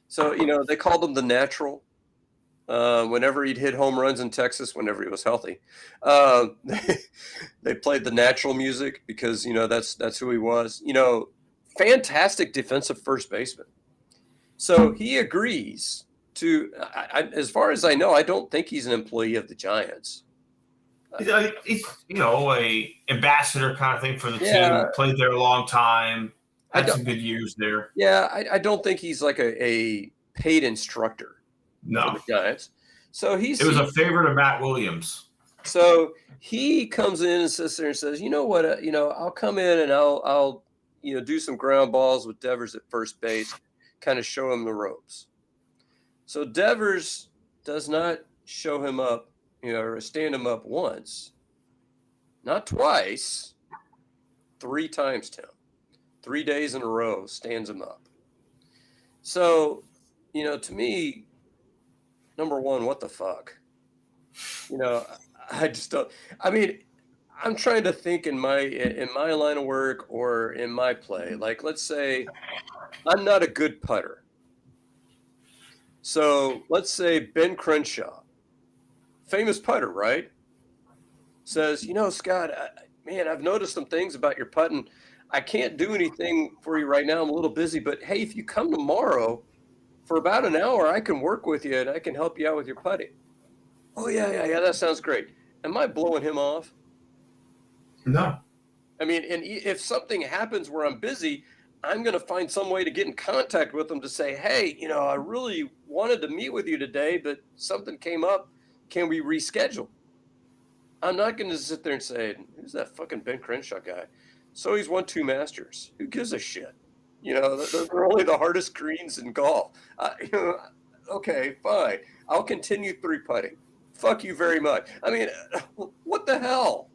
So, they called him the natural. Whenever he'd hit home runs in Texas, whenever he was healthy, they played the natural music because, that's who he was. Fantastic defensive first baseman. So he agrees to, as far as I know, I don't think he's an employee of the Giants. He's a ambassador kind of thing for the team. Played there a long time. Had some good years there. Yeah, I don't think he's like a paid instructor. No, for the Giants. So it was a favorite of Matt Williams. So he comes in and sits there and says, you know what, I'll come in and I'll do some ground balls with Devers at first base, kind of show him the ropes. So Devers does not show him up, or stand him up once, not twice, 3 times, Tim. 3 days in a row stands him up. So, to me, number one, what the fuck? I just don't. I mean, I'm trying to think in my line of work or in my play. Like, let's say I'm not a good putter. So let's say Ben Crenshaw, famous putter, right? Says, Scott, man, I've noticed some things about your putting. I can't do anything for you right now. I'm a little busy, but hey, if you come tomorrow for about an hour, I can work with you and I can help you out with your putting. Oh, yeah, that sounds great. Am I blowing him off? No. I mean, and if something happens where I'm busy, I'm going to find some way to get in contact with him to say, hey, I really wanted to meet with you today, but something came up. Can we reschedule? I'm not going to sit there and say, who's that fucking Ben Crenshaw guy? So he's won 2 Masters. Who gives a shit? Those are only the hardest greens in golf. Okay, fine. I'll continue 3 putting. Fuck you very much. I mean, what the hell?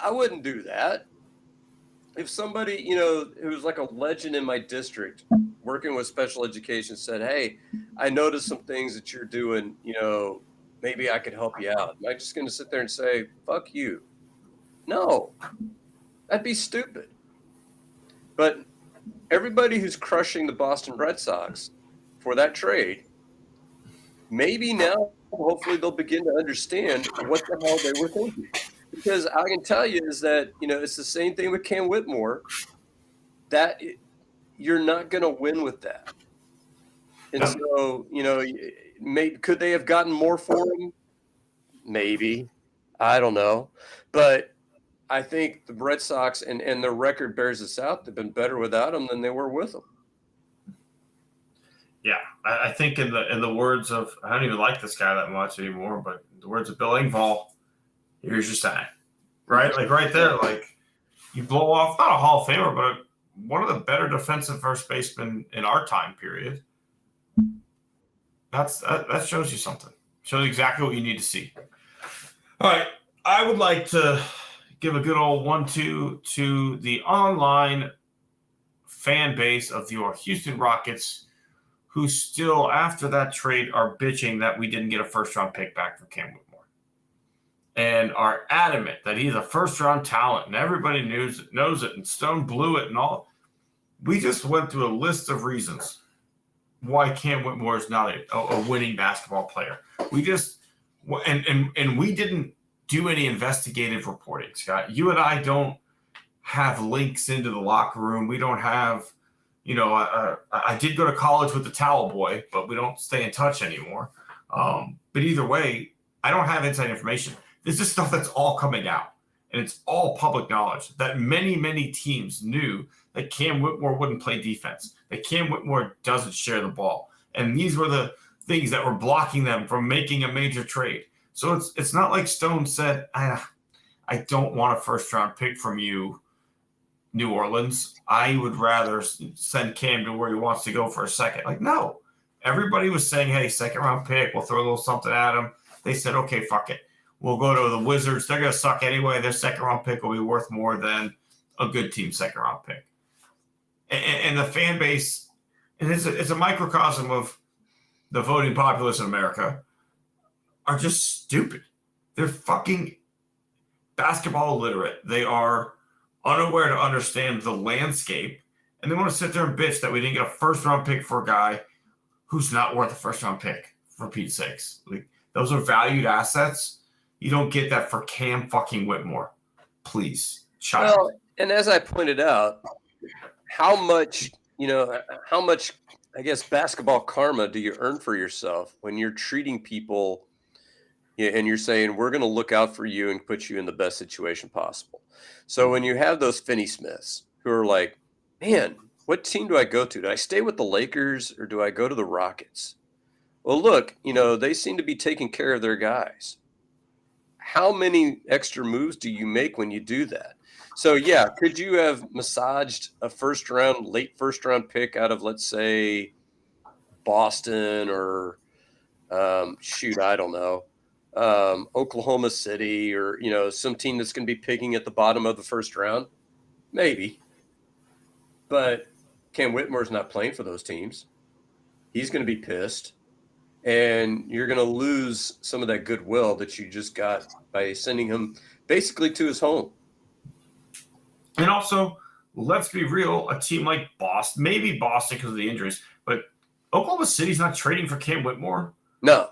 I wouldn't do that. If somebody, who's like a legend in my district working with special education said, hey, I noticed some things that you're doing, maybe I could help you out. Am I just going to sit there and say, fuck you? No, that'd be stupid. But everybody who's crushing the Boston Red Sox for that trade, maybe now, hopefully they'll begin to understand what the hell they were thinking. Because I can tell you is that, it's the same thing with Cam Whitmore, that you're not going to win with that. And so, could they have gotten more for him? Maybe. I don't know. But I think the Red Sox, and their record bears this out, they've been better without him than they were with him. Yeah, I think in the words of, I don't even like this guy that much anymore, but the words of Bill Engvall, here's your sign, right? Like right there, like you blow off, not a Hall of Famer, but one of the better defensive first basemen in our time period. That shows you something. Shows exactly what you need to see. All right, I would like to give a good old 1-2 to the online fan base of your Houston Rockets, who still, after that trade, are bitching that we didn't get a first-round pick back for Cam Whitmore and are adamant that he's a first-round talent and everybody knows it and Stone blew it and all. We just went through a list of reasons why Cam Whitmore is not a winning basketball player. We just – and we didn't do any investigative reporting, Scott. You and I don't have links into the locker room. We don't have – I did go to college with the Towel Boy, but we don't stay in touch anymore. But either way, I don't have inside information. This is stuff that's all coming out, and it's all public knowledge that many, many teams knew that Cam Whitmore wouldn't play defense, that Cam Whitmore doesn't share the ball. And these were the things that were blocking them from making a major trade. So it's not like Stone said, I don't want a first-round pick from you, New Orleans. I would rather send Cam to where he wants to go for a second. Like, no. Everybody was saying, hey, second-round pick, we'll throw a little something at him. They said, okay, fuck it. We'll go to the Wizards. They're going to suck anyway. Their second-round pick will be worth more than a good team second-round pick. And the fan base, and it's a microcosm of the voting populace in America, are just stupid. They're fucking basketball illiterate. They are unaware to understand the landscape, and they want to sit there and bitch that we didn't get a first-round pick for a guy who's not worth a first-round pick, for Pete's sakes. Like, those are valued assets. You don't get that for Cam fucking Whitmore. Please, child. Well, and as I pointed out, how much, I guess, basketball karma do you earn for yourself when you're treating people and you're saying, we're going to look out for you and put you in the best situation possible? So when you have those Finney Smiths who are like, man, what team do I go to? Do I stay with the Lakers or do I go to the Rockets? Well, look, they seem to be taking care of their guys. how many extra moves do you make when you do that? So yeah, could you have massaged a late first round pick out of, let's say, Boston or I don't know, Oklahoma City, or some team that's going to be picking at the bottom of the first round? Maybe, but Cam Whitmore's not playing for those teams. He's going to be pissed, and you're going to lose some of that goodwill that you just got by sending him basically to his home. And also, let's be real, a team like Boston, maybe Boston because of the injuries, but Oklahoma City's not trading for Cam Whitmore. No.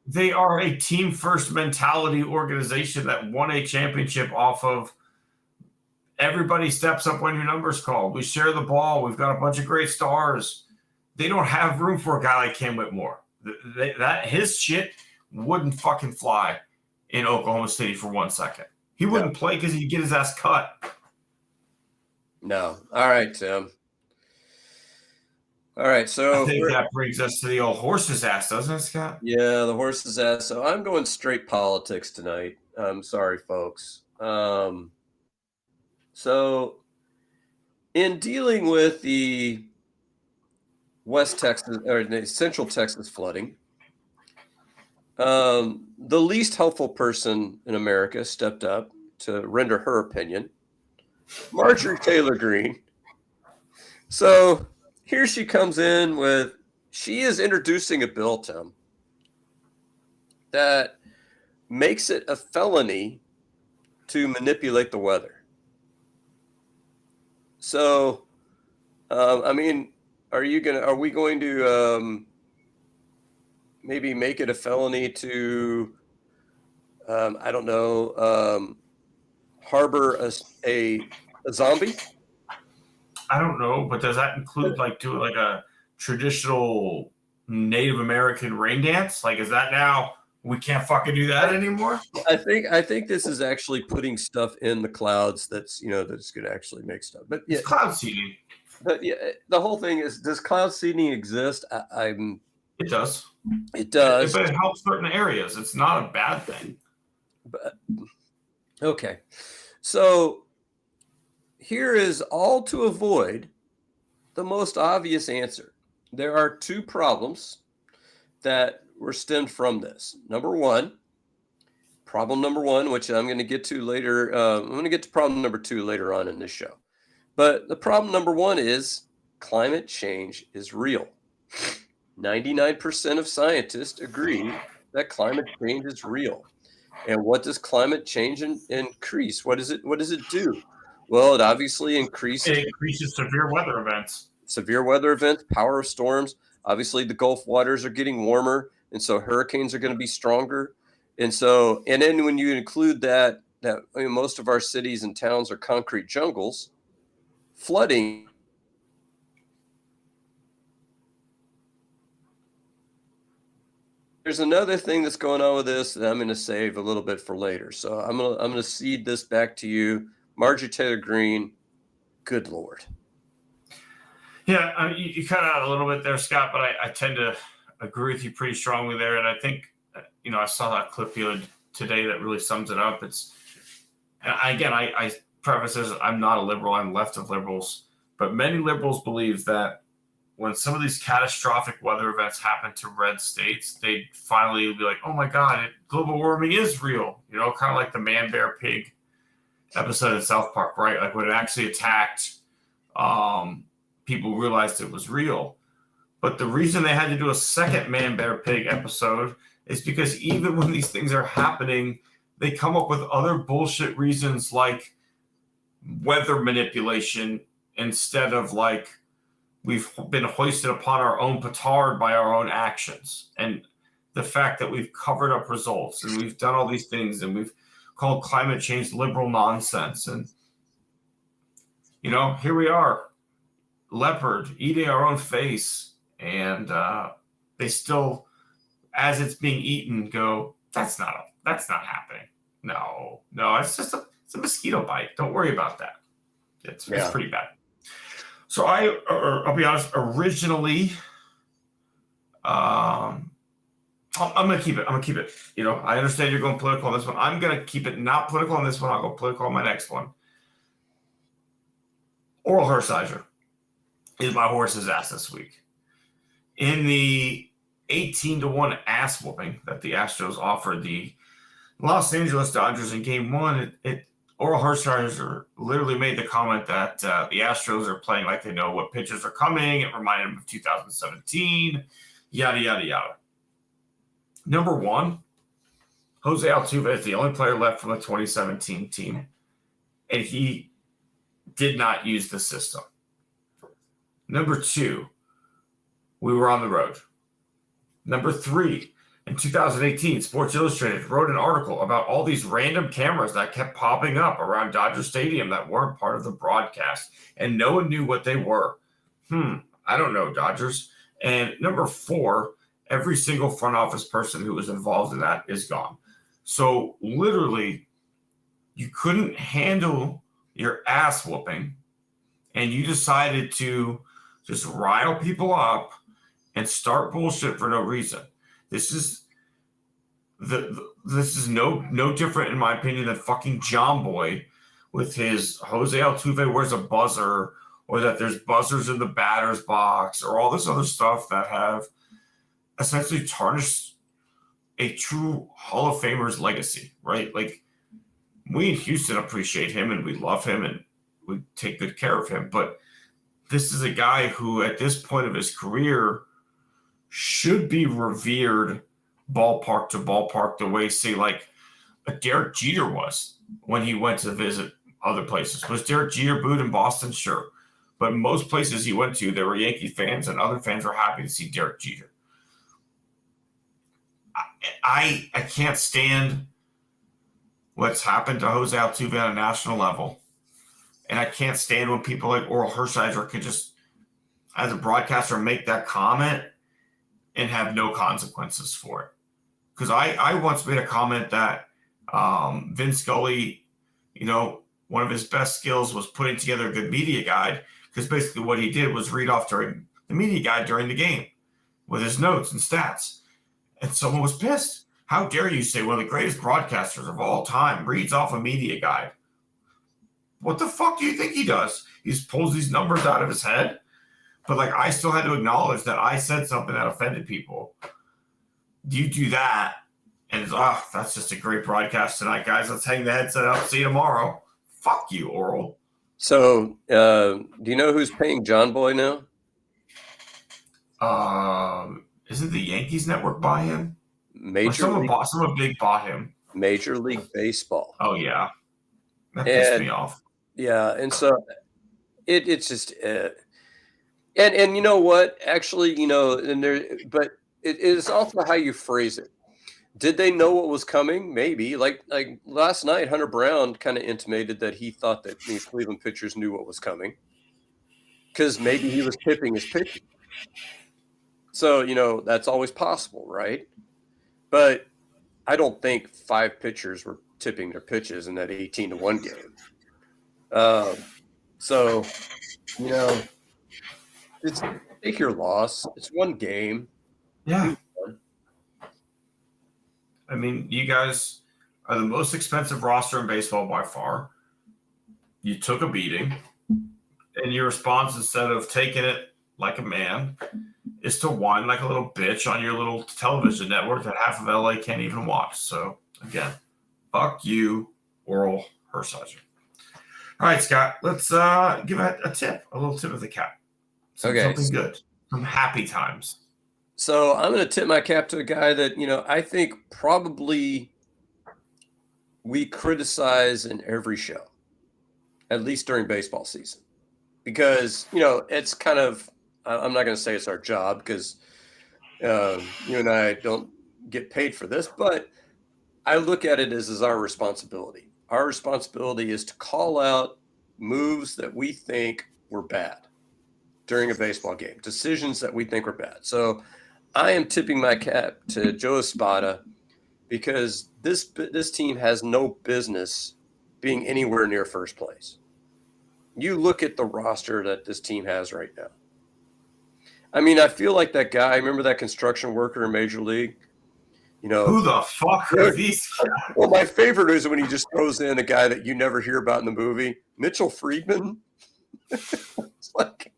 They are a team-first mentality organization that won a championship off of everybody steps up when your number's called. We share the ball. We've got a bunch of great stars. They don't have room for a guy like Cam Whitmore. His shit wouldn't fucking fly in Oklahoma City for 1 second. He wouldn't play because he'd get his ass cut. No. All right, Tim. All right, so I think that brings us to the old horse's ass, doesn't it, Scott? Yeah, the horse's ass. So I'm going straight politics tonight. I'm sorry, folks. So in dealing with the West Texas or the Central Texas flooding, the least helpful person in America stepped up to render her opinion, Marjorie Taylor Greene. So here she comes in she is introducing a bill, Tim, that makes it a felony to manipulate the weather. So, are we going to maybe make it a felony to, harbor a zombie? I don't know, but does that include doing like a traditional Native American rain dance? Like, is that now we can't fucking do that anymore? I think this is actually putting stuff in the clouds that's going to actually make stuff. But yeah, it's cloud seeding. But yeah, the whole thing is, does cloud seeding exist? It does. It does. But it helps certain areas. It's not a bad thing. But okay, so here is all to avoid the most obvious answer. There are two problems that were stemmed from this. Problem number one, which I'm going to get to later. I'm going to get to problem number two later on in this show. But the problem number one is climate change is real. 99% of scientists agree that climate change is real. And what does climate change increase? What does it do? Well, it obviously increases severe weather events. Power of storms. Obviously, the Gulf waters are getting warmer, and so hurricanes are going to be stronger. And then when you include that most of our cities and towns are concrete jungles, flooding. There's another thing that's going on with this that I'm going to save a little bit for later. So I'm going to cede this back to you, Marjorie Taylor Greene. Good Lord. Yeah, you cut out a little bit there, Scott, but I tend to agree with you pretty strongly there. And I think, I saw that clip today that really sums it up. I preface this, I'm not a liberal, I'm left of liberals, but many liberals believe that when some of these catastrophic weather events happen to red states, they finally be like, oh my God, global warming is real. Kind of like the Man, Bear, Pig episode in South Park, right? Like when it actually attacked, people realized it was real. But the reason they had to do a second Man, Bear, Pig episode is because even when these things are happening, they come up with other bullshit reasons like weather manipulation instead of like we've been hoisted upon our own petard by our own actions. And the fact that we've covered up results and we've done all these things and we've called climate change liberal nonsense. And, here we are, leopard eating our own face. And they still, as it's being eaten, go, that's not happening. No, it's a mosquito bite. Don't worry about that. It's pretty bad. So I'll be honest, originally, I I'm going to keep it. I'm going to keep it. You know, I understand you're going political on this one. I'm going to keep it not political on this one. I'll go political on my next one. Oral Hershiser is my horse's ass this week. In the 18-1 ass whooping that the Astros offered the Los Angeles Dodgers in Game 1, Oral Hershiser literally made the comment that the Astros are playing like they know what pitches are coming. It reminded him of 2017, yada, yada, yada. Number one, Jose Altuve is the only player left from the 2017 team, and he did not use the system. Number two, we were on the road. Number three, in 2018, Sports Illustrated wrote an article about all these random cameras that kept popping up around Dodger Stadium that weren't part of the broadcast, and no one knew what they were. I don't know, Dodgers. And number four, every single front office person who was involved in that is gone. So literally, you couldn't handle your ass whooping, and you decided to just rile people up and start bullshit for no reason. This is no different, in my opinion, than fucking John Boy with his Jose Altuve wears a buzzer, or that there's buzzers in the batter's box, or all this other stuff that have essentially tarnished a true Hall of Famer's legacy, right? Like, we in Houston appreciate him and we love him and we take good care of him, but this is a guy who at this point of his career should be revered ballpark to ballpark the way, say, like a Derek Jeter was when he went to visit other places. Was Derek Jeter booed in Boston? Sure. But most places he went to, there were Yankee fans, and other fans were happy to see Derek Jeter. I can't stand what's happened to Jose Altuve on a national level. And I can't stand when people like Oral Hershiser can just, as a broadcaster, make that comment and have no consequences for it. Because I once made a comment that Vin Scully, you know, one of his best skills was putting together a good media guide, because basically what he did was read off during the media guide during the game with his notes and stats. And someone was pissed. How dare you say one of the greatest broadcasters of all time reads off a media guide? What the fuck do you think he does? He just pulls these numbers out of his head? But, like, I still had to acknowledge that I said something that offended people. You do that, and it's, that's just a great broadcast tonight, guys. Let's hang the headset up. See you tomorrow. Fuck you, Oral. So, do you know who's paying John Boy now? Isn't the Yankees network buy him? Someone big bought him. Major League Baseball. Oh, yeah. That pissed me off. Yeah, and so it's just and you know what? Actually, you know, but it is also how you phrase it. Did they know what was coming? Maybe. Like last night, Hunter Brown kind of intimated that he thought that these Cleveland pitchers knew what was coming, because maybe he was tipping his pitch. So, you know, that's always possible, right? But I don't think 5 pitchers were tipping their pitches in that 18-1 game. So, you know, it's take your loss. It's one game. Yeah. I mean, you guys are the most expensive roster in baseball by far. You took a beating, and your response, instead of taking it like a man, is to whine like a little bitch on your little television network that half of LA can't even watch. So, again, fuck you, Oral Hershiser. All right, Scott, let's give a tip, a little tip of the cap. Something good, some happy times. So I'm going to tip my cap to a guy that, you know, I think probably we criticize in every show, at least during baseball season, because, you know, it's kind of, I'm not going to say it's our job, because you and I don't get paid for this, but I look at it as our responsibility. Our responsibility is to call out moves that we think were bad during a baseball game, decisions that we think were bad. So I am tipping my cap to Joe Espada, because this team has no business being anywhere near first place. You look at the roster that this team has right now. I mean, I feel like that guy, remember that construction worker in Major League? You know, Who the fuck are these guys? well, my favorite is when he just throws in a guy that you never hear about in the movie, Mitchell Friedman. It's like,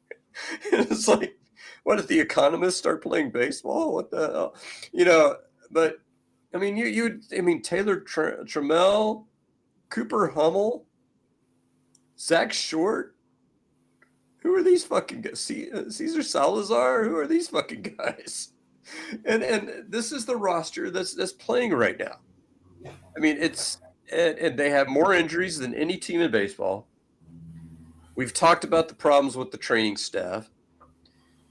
what did The Economist start playing baseball? What the hell? You know, but I mean, Taylor Trammell, Cooper Hummel, Zach Short. Who are these fucking guys? Cesar Salazar? Who are these fucking guys? And this is the roster that's playing right now. I mean, and they have more injuries than any team in baseball. We've talked about the problems with the training staff.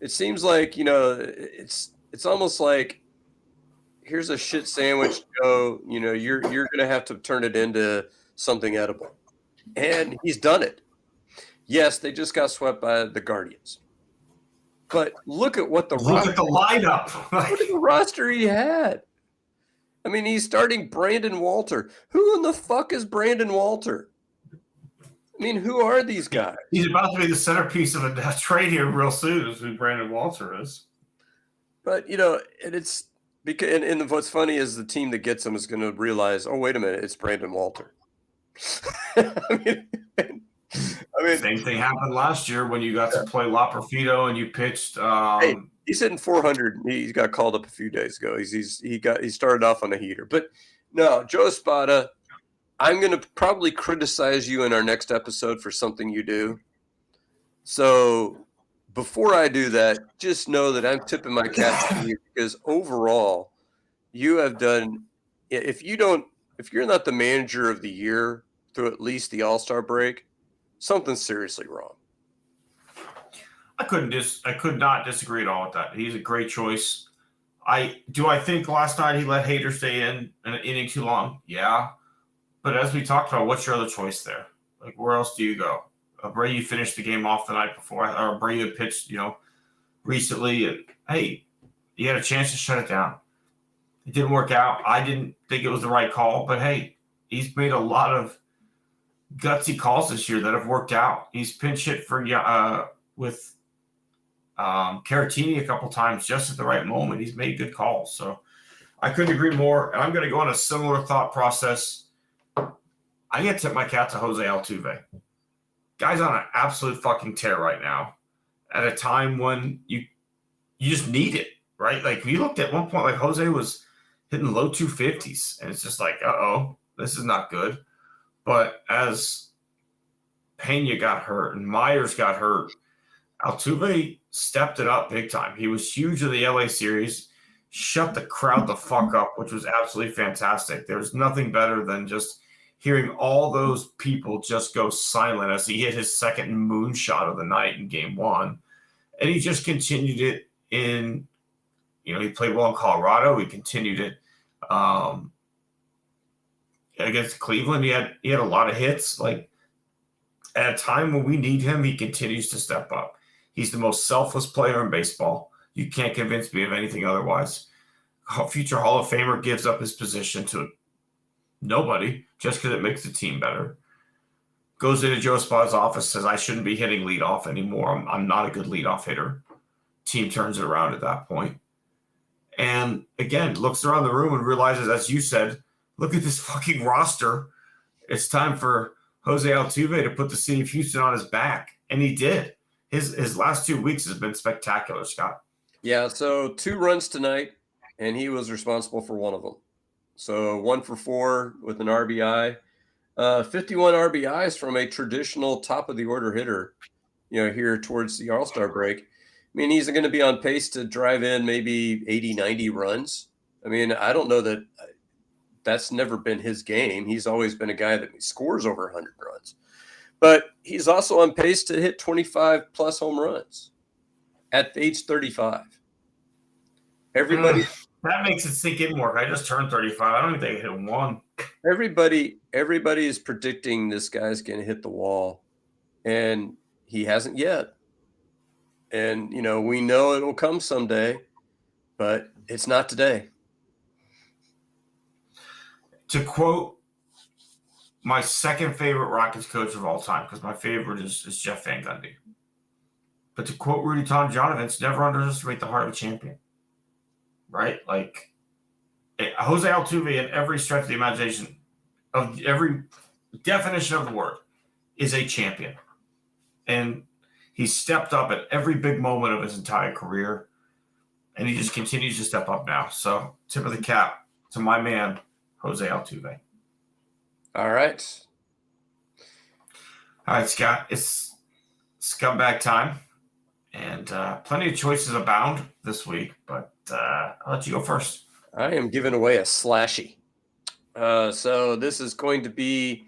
It seems like, you know, it's almost like, here's a shit sandwich, Joe. You know, you're gonna have to turn it into something edible. And he's done it. Yes, they just got swept by the Guardians. But look at what Look at the lineup. Look at the roster he had. I mean, he's starting Brandon Walter. Who in the fuck is Brandon Walter? I mean, who are these guys? He's about to be the centerpiece of a trade here real soon, is who Brandon Walter is. But, you know, and it's because, and what's funny is the team that gets him is going to realize, oh, wait a minute, it's Brandon Walter. I mean, same thing happened last year when you got to play La Perfido and you pitched. Hey, he's hitting 400. He got called up a few days ago. He started off on a heater, but no, Joe Espada. I'm going to probably criticize you in our next episode for something you do. So before I do that, just know that I'm tipping my cap to you because overall, you have done. If you're not the manager of the year through at least the All-Star break, something's seriously wrong. I could not disagree at all with that. He's a great choice. I think last night he let Hader stay in an inning too long. Yeah. But as we talked about, what's your other choice there? Like, where else do you go? Abreu finished the game off the night before, or Abreu pitched, recently. And, hey, you had a chance to shut it down. It didn't work out. I didn't think it was the right call, but hey, he's made a lot of gutsy calls this year that have worked out. He's pinch hit for with Caratini a couple times just at the right moment. He's made good calls. So I couldn't agree more. And I'm going to go on a similar thought process. I get to tip my cap to Jose Altuve. Guy's on an absolute fucking tear right now at a time when you just need it, right? Like, we looked at one point, like, Jose was hitting low 250s, and it's just like, uh-oh, this is not good. But as Pena got hurt and Myers got hurt, Altuve stepped it up big time. He was huge in the LA series, shut the crowd the fuck up, which was absolutely fantastic. There's nothing better than just hearing all those people just go silent as he hit his second moonshot of the night in game one. And he just continued it in, he played well in Colorado. He continued it against Cleveland. He had a lot of hits. Like, at a time when we need him, he continues to step up. He's the most selfless player in baseball. You can't convince me of anything otherwise. A future Hall of Famer gives up his position to nobody just because it makes the team better. Goes into Joe Espada's office, says, I shouldn't be hitting leadoff anymore. I'm not a good leadoff hitter. Team turns it around at that point. And again, looks around the room and realizes, as you said, look at this fucking roster. It's time for Jose Altuve to put the city of Houston on his back. And he did. His last 2 weeks has been spectacular, Scott. Yeah, so 2 runs tonight, and he was responsible for one of them. So 1 for 4 with an RBI. 51 RBIs from a traditional top-of-the-order hitter, here towards the All-Star break. I mean, he's going to be on pace to drive in maybe 80, 90 runs. I mean, I don't know that that's never been his game. He's always been a guy that scores over 100 runs. But he's also on pace to hit 25-plus home runs at age 35. Everybody... That makes it sink in more. I just turned 35. I don't even think I hit one. Everybody is predicting this guy's going to hit the wall, and he hasn't yet. And, we know it'll come someday, but it's not today. To quote my second favorite Rockets coach of all time, because my favorite is Jeff Van Gundy. But to quote Rudy Tomjanovich, never underestimate the heart of a champion. Right? Like, Jose Altuve, in every stretch of the imagination, of every definition of the word, is a champion. And he stepped up at every big moment of his entire career. And he just continues to step up now. So, tip of the cap to my man, Jose Altuve. All right. All right, Scott. It's scumbag time. And plenty of choices abound this week. But I'll let you go first. I am giving away a slashy. So this is going to be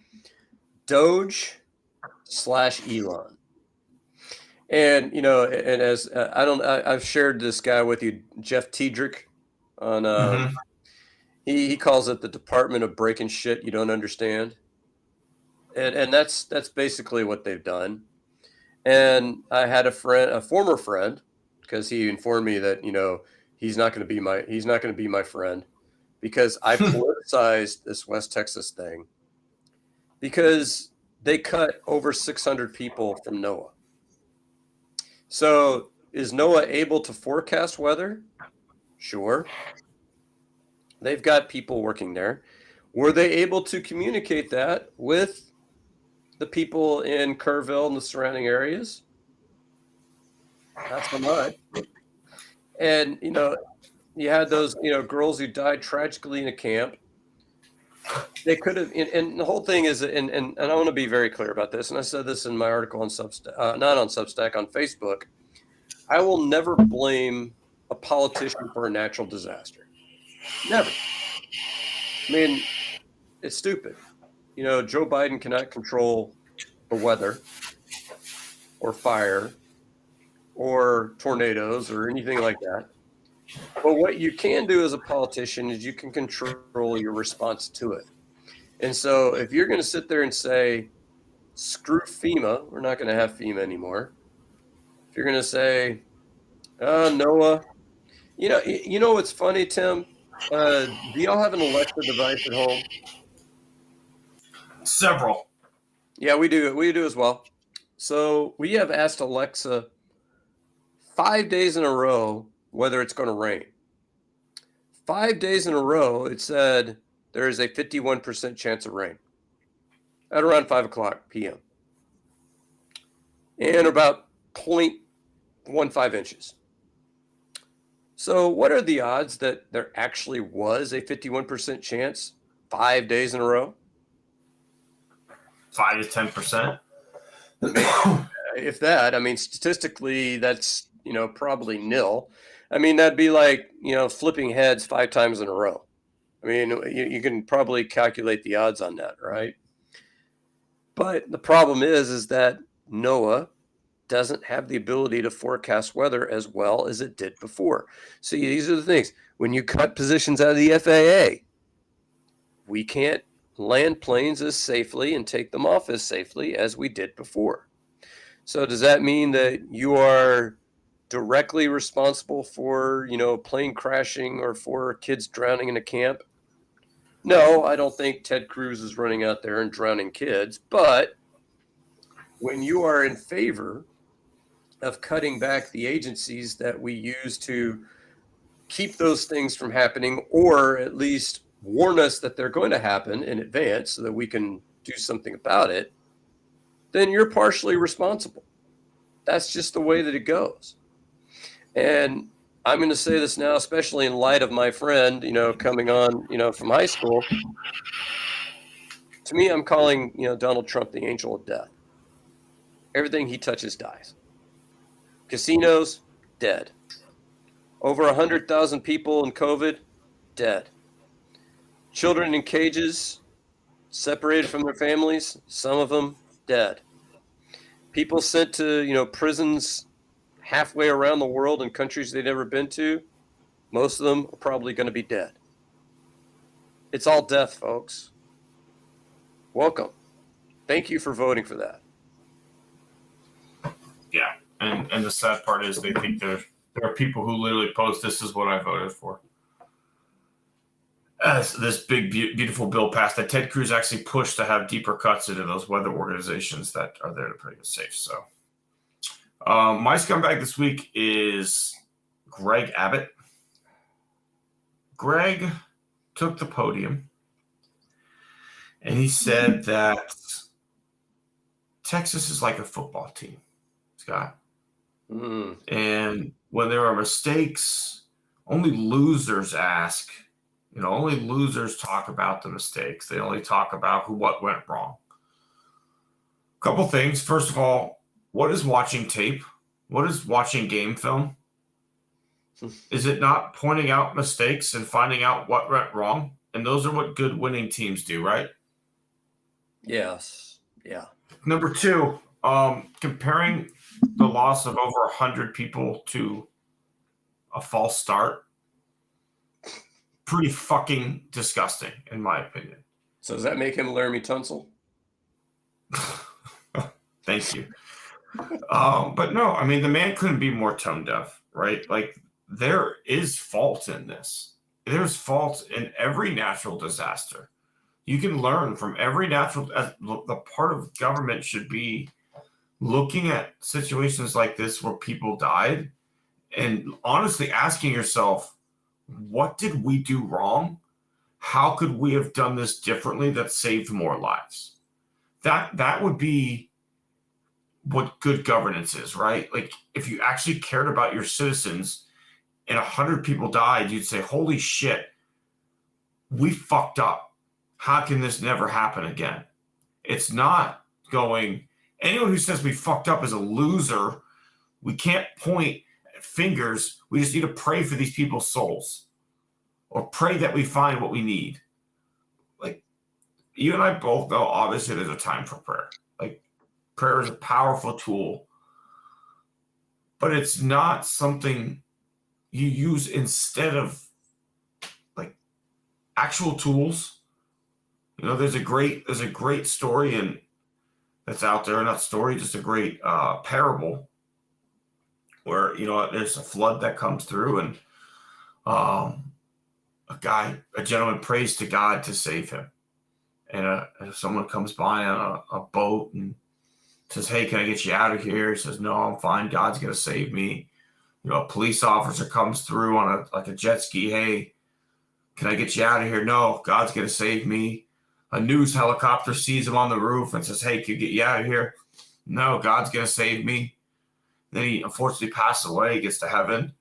Doge / Elon. And, and as I've shared this guy with you, Jeff Tiedrick, on he calls it the Department of Breaking Shit You Don't Understand. And that's basically what they've done. And I had a former friend, because he informed me that, he's not going to be my friend, because I politicized this West Texas thing, because they cut over 600 people from NOAA. So is NOAA able to forecast weather? Sure. They've got people working there. Were they able to communicate that with the people in Kerrville and the surrounding areas? That's so much. And, you had those, girls who died tragically in a camp. They could have, and the whole thing is, and I want to be very clear about this, and I said this in my article on Substack, not on Substack, on Facebook. I will never blame a politician for a natural disaster. Never. I mean, it's stupid. Joe Biden cannot control the weather or fire or tornadoes or anything like that. But what you can do as a politician is you can control your response to it. And so if you're going to sit there and say, screw FEMA, we're not going to have FEMA anymore. If you're going to say, NOAA, you know what's funny, Tim? Do y'all have an Alexa device at home? Several. Yeah, we do. We do as well. So we have asked Alexa 5 days in a row whether it's going to rain. 5 days in a row, it said there is a 51% chance of rain at around 5 o'clock p.m. and about 0.15 inches. So what are the odds that there actually was a 51% chance 5 days in a row? 5 to 10%. If that, statistically, that's, probably nil. That'd be like, flipping heads 5 times in a row. You can probably calculate the odds on that, right? But the problem is that NOAA doesn't have the ability to forecast weather as well as it did before. See, these are the things. When you cut positions out of the FAA, we can't land planes as safely and take them off as safely as we did before. So does that mean that you are directly responsible for, plane crashing or for kids drowning in a camp? No, I don't think Ted Cruz is running out there and drowning kids. But when you are in favor of cutting back the agencies that we use to keep those things from happening, or at least warn us that they're going to happen in advance so that we can do something about it, then you're partially responsible. That's just the way that it goes. And I'm going to say this now, especially in light of my friend, coming on, from high school. To me, I'm calling, Donald Trump the angel of death. Everything he touches dies. Casinos, dead. Over 100,000 people in COVID, dead. Children in cages, separated from their families, some of them dead. People sent to, prisons halfway around the world in countries they've never been to, most of them are probably going to be dead. It's all death, folks. Welcome. Thank you for voting for that. Yeah, and the sad part is they think there are people who literally post, "This is what I voted for." As this big, beautiful bill passed that Ted Cruz actually pushed to have deeper cuts into those weather organizations that are there to play it safe. So my scumbag this week is Greg Abbott. Greg took the podium and he said that Texas is like a football team, Scott. Mm. And when there are mistakes, only losers ask. Only losers talk about the mistakes. They only talk about what went wrong. Couple things. First of all, what is watching tape? What is watching game film? Is it not pointing out mistakes and finding out what went wrong? And those are what good winning teams do, right? Yes. Yeah. Number two, comparing the loss of over 100 people to a false start, pretty fucking disgusting, in my opinion. So does that make him Laramie Tunsil? Thank you. But no, I mean, the man couldn't be more tone deaf, right? Like, there is fault in this. There's fault in every natural disaster. You can learn from every natural. The part of government should be looking at situations like this where people died and honestly asking yourself, what did we do wrong? How could we have done this differently that saved more lives? That would be what good governance is, right? Like, if you actually cared about your citizens and 100 people died, you'd say, holy shit, we fucked up. How can this never happen again? It's not going, anyone who says we fucked up is a loser. We can't point at fingers. We just need to pray for these people's souls or pray that we find what we need. Like, you and I both know, obviously, there's a time for prayer. Like, prayer is a powerful tool, but it's not something you use instead of like actual tools. There's a great story that's out there, not story, just a great parable where, there's a flood that comes through and a gentleman prays to God to save him. And someone comes by on a boat and says, hey, can I get you out of here? He says, no, I'm fine. God's going to save me. A police officer comes through on a jet ski. Hey, can I get you out of here? No, God's going to save me. A news helicopter sees him on the roof and says, hey, can I get you out of here? No, God's going to save me. Then he unfortunately passes away, gets to heaven.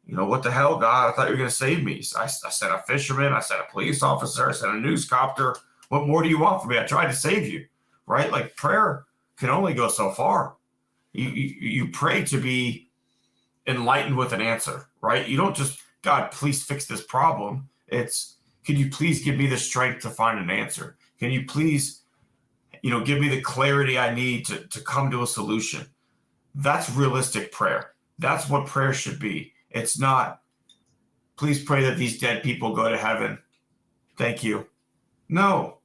What the hell, God? I thought you were going to save me. I sent a fisherman. I sent a police officer. I sent a news copter. What more do you want from me? I tried to save you, right? Like, prayer can only go so far. You pray to be enlightened with an answer, right? You don't just, God, please fix this problem. It's, can you please give me the strength to find an answer? Can you please, give me the clarity I need to come to a solution? That's realistic prayer. That's what prayer should be. It's not, please pray that these dead people go to heaven. Thank you. No.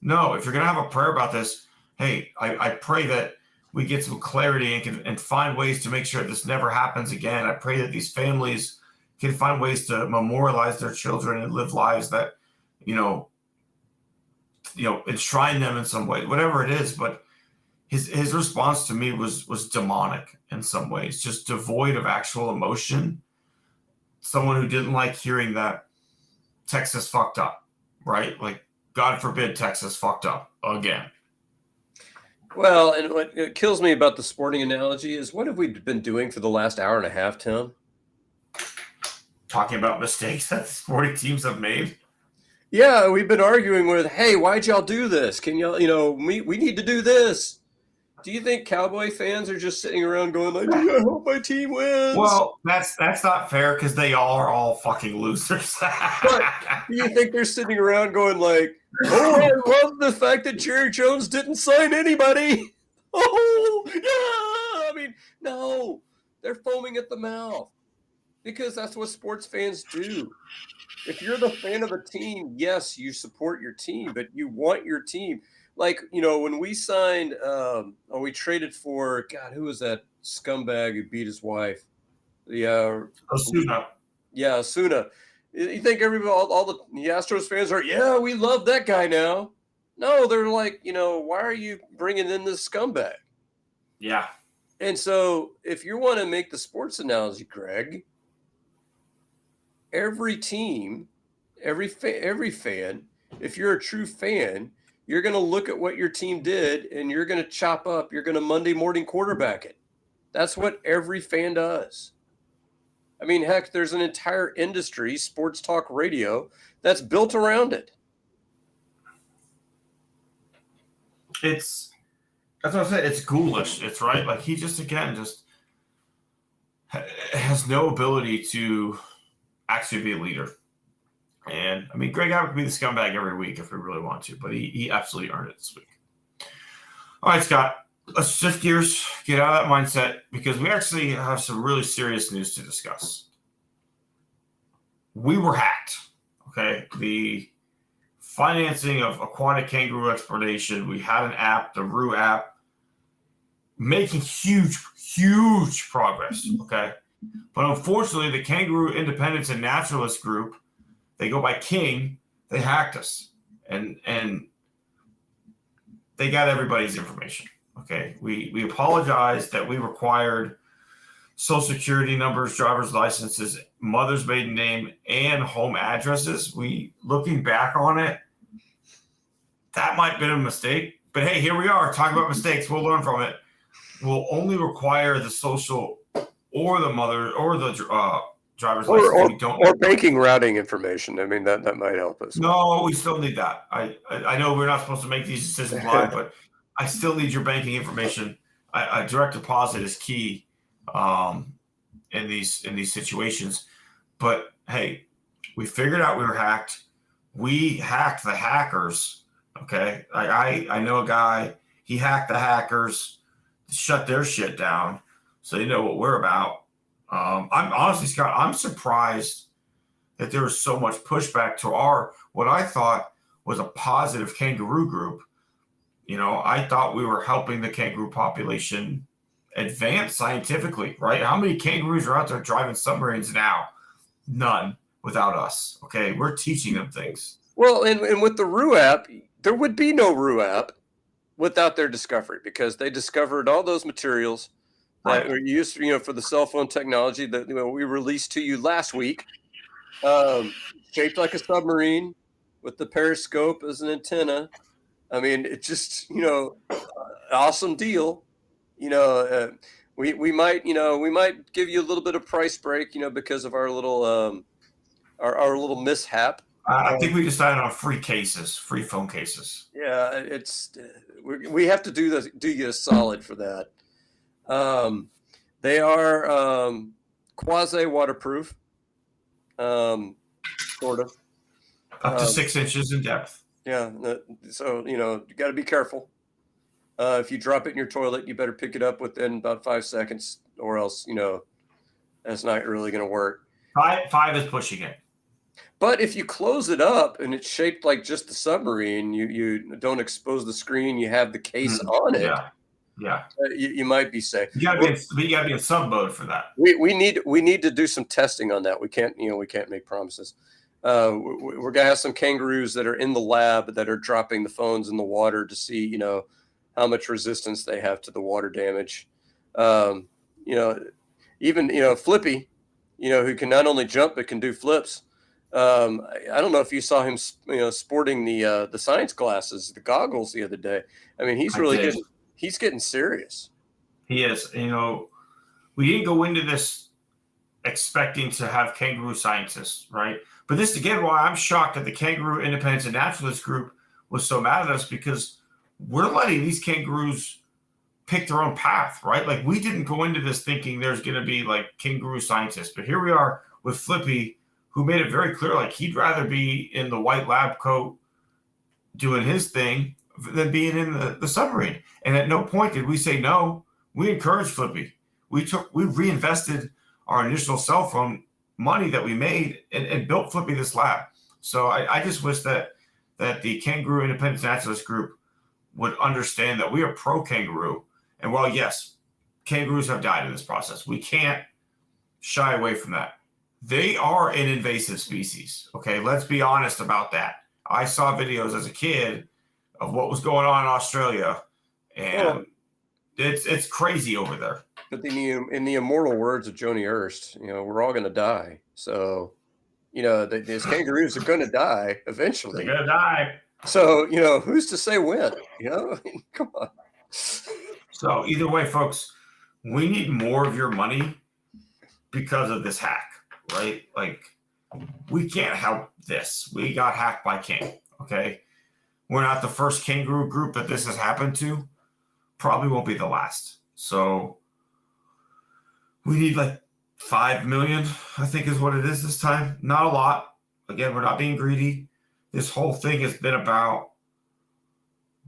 If you're going to have a prayer about this, hey, I pray that we get some clarity and find ways to make sure this never happens again. I pray that these families can find ways to memorialize their children and live lives that, enshrine them in some way, whatever it is. But his response to me was demonic in some ways, just devoid of actual emotion. Someone who didn't like hearing that Texas fucked up, right? Like, God forbid Texas fucked up again. Well, and what kills me about the sporting analogy is, what have we been doing for the last hour and a half, Tim? Talking about mistakes that the sporting teams have made. Yeah, we've been arguing with, hey, why'd y'all do this? Can y'all, we need to do this. Do you think Cowboy fans are just sitting around going like, I hope my team wins? Well, that's not fair because they are all fucking losers. But do you think they're sitting around going like, oh, I love the fact that Jerry Jones didn't sign anybody. Oh, yeah. I mean, no, they're foaming at the mouth because that's what sports fans do. If you're the fan of a team, yes, you support your team, but you want your team. Like, when we signed, we traded for, God, who was that scumbag who beat his wife? Osuna. Yeah, Osuna. You think everybody, all the Astros fans are, yeah, we love that guy now. No, they're like, why are you bringing in this scumbag? Yeah. And so if you want to make the sports analogy, Greg, every team every fan, if you're a true fan, you're going to look at what your team did and you're going to chop up. You're going to Monday morning quarterback it. That's what every fan does. I mean, heck, there's an entire industry, sports talk radio, that's built around it. That's what I said. It's ghoulish. It's right. Like he just has no ability to actually be a leader. And I mean, Greg Abbott could be the scumbag every week if we really want to, but he absolutely earned it this week. All right, Scott, let's shift gears, get out of that mindset, because we actually have some really serious news to discuss. We were hacked. Okay. The financing of aquatic kangaroo exploration. We had an app, the Roo app, making huge progress. Okay. But unfortunately, the Kangaroo Independence and Naturalist Group, they go by King, they hacked us. And they got everybody's information. Okay. We apologize that we required social security numbers, driver's licenses, mother's maiden name, and home addresses. Looking back on it, that might have been a mistake. But hey, here we are talking about mistakes. We'll learn from it. We'll only require the social or the mother or the driver's license. Or banking routing information. I mean, that might help us. No, we still need that. I know we're not supposed to make these decisions live, but I still need your banking information. A direct deposit is key in these situations. But hey, we figured out we were hacked. We hacked the hackers. Okay, I know a guy. He hacked the hackers, shut their shit down, so they know what we're about. I'm honestly, Scott, I'm surprised that there was so much pushback to what I thought was a positive kangaroo group. You know, I thought we were helping the kangaroo population advance scientifically, right? How many kangaroos are out there driving submarines now? None without us. Okay, we're teaching them things. Well, and with the Roo app, there would be no Roo app without their discovery, because they discovered all those materials that were used, for the cell phone technology that we released to you last week, shaped like a submarine with the periscope as an antenna. I mean, it just, awesome deal. We might give you a little bit of price break, because of our little our little mishap. I think we decided on free phone cases. Yeah, it's we have to do you a solid for that. They are quasi waterproof, sort of. Up to 6 inches in depth. Yeah, so you got to be careful. If you drop it in your toilet, you better pick it up within about 5 seconds, or else that's not really going to work. Five is pushing it. But if you close it up and it's shaped like just the submarine, you don't expose the screen. You have the case on it. Yeah. You might be safe. You got to be in sub mode for that. We need to do some testing on that. We can't make promises. We're gonna have some kangaroos that are in the lab that are dropping the phones in the water to see how much resistance they have to the water damage. Even Flippy, who can not only jump but can do flips. I don't know if you saw him, sporting the science glasses, the goggles the other day. I mean, he's getting serious. He is. We didn't go into this expecting to have kangaroo scientists, right? But this again, why I'm shocked that the Kangaroo Independence and Naturalist Group was so mad at us, because we're letting these kangaroos pick their own path, right? Like, we didn't go into this thinking there's going to be like kangaroo scientists, but here we are with Flippy, who made it very clear, like, he'd rather be in the white lab coat doing his thing than being in the submarine. And at no point did we say no. We encouraged Flippy. We reinvested our initial cell phone money that we made and built Flippy this lab. So I just wish that the Kangaroo Independence Naturalist Group would understand that we are pro kangaroo. And while, yes, kangaroos have died in this process, we can't shy away from that. They are an invasive species. Okay, let's be honest about that. I saw videos as a kid of what was going on in Australia, and it's crazy over there. But in the immortal words of Joni Ernst, we're all going to die. So, these kangaroos are going to die They're eventually. gonna die. So, who's to say when? I mean, come on. So either way, folks, we need more of your money because of this hack, right? Like, we can't help this. We got hacked by King. Okay, we're not the first kangaroo group that this has happened to. Probably won't be the last. So we need like 5 million, I think is what it is this time. Not a lot. Again, we're not being greedy. This whole thing has been about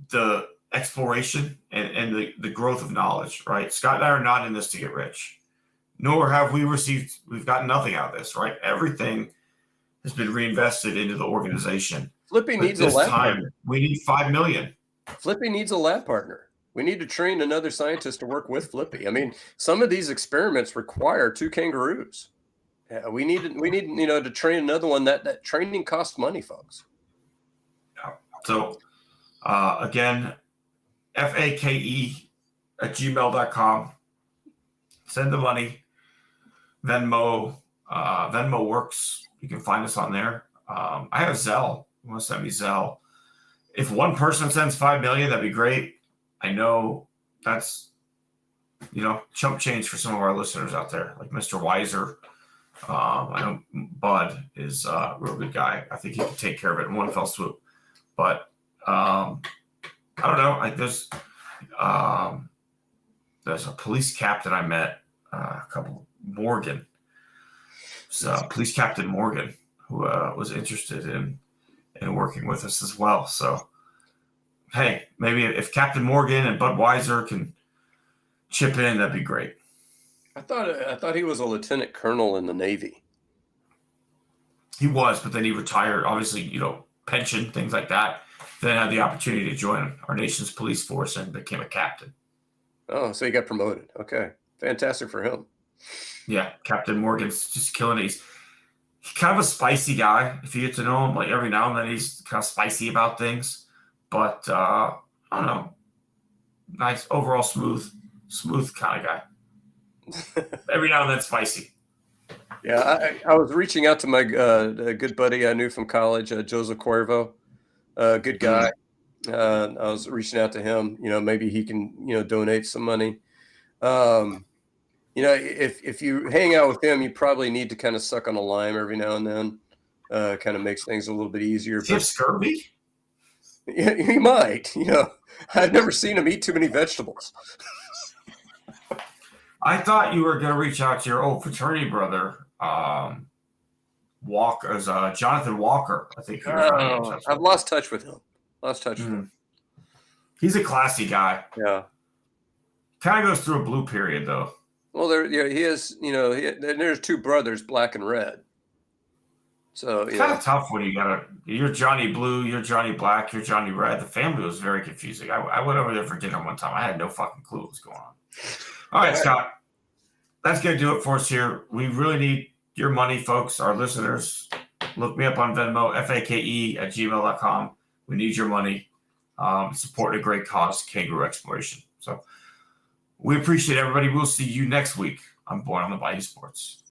the exploration and the growth of knowledge, right? Scott and I are not in this to get rich, nor have we've gotten nothing out of this, right? Everything has been reinvested into the organization. Flippy But needs a this lab time, partner. we need 5 million. Flippy needs a lab partner. We need to train another scientist to work with Flippy. I mean, some of these experiments require 2 kangaroos. We need to train another one. That training costs money, folks. So again, fake@gmail.com. Send the money. Venmo works. You can find us on there. I have Zelle. You want to send me Zelle? If one person sends 5 million, that'd be great. I know that's chump change for some of our listeners out there, like Mr. Weiser. I know Bud is a real good guy. I think he can take care of it in one fell swoop. But I don't know. There's a police captain I met Morgan. So Police Captain Morgan, who was interested in working with us as well. So hey, maybe if Captain Morgan and Bud Weiser can chip in, that'd be great. I thought he was a lieutenant colonel in the Navy. He was, but then he retired. Obviously, pension, things like that. Then had the opportunity to join our nation's police force and became a captain. Oh, so he got promoted. Okay, fantastic for him. Yeah, Captain Morgan's just killing it. He's kind of a spicy guy. If you get to know him, like every now and then he's kind of spicy about things. But I don't know, nice overall smooth kind of guy. Every now and then spicy. Yeah, I was reaching out to my good buddy I knew from college, Joseph Cuervo, good guy. I was reaching out to him. Maybe he can donate some money. If you hang out with him, you probably need to kind of suck on a lime every now and then. Kind of makes things a little bit easier. Does he have scurvy? Yeah, he might. I've never seen him eat too many vegetables. I thought you were going to reach out to your old fraternity brother, Jonathan Walker. I think I've lost touch with him. With him. He's a classy guy. Yeah. Kind of goes through a blue period though. Well, he is. There's 2 brothers, black and red. So it's kind of tough when you're Johnny Blue, you're Johnny Black, you're Johnny Red. The family was very confusing. I went over there for dinner one time. I had no fucking clue what was going on. All right, Scott. That's going to do it for us here. We really need your money, folks, our listeners. Look me up on Venmo, fake@gmail.com. We need your money. Support a great cause, kangaroo exploration. So we appreciate everybody. We'll see you next week on Born on the Bayou Sports.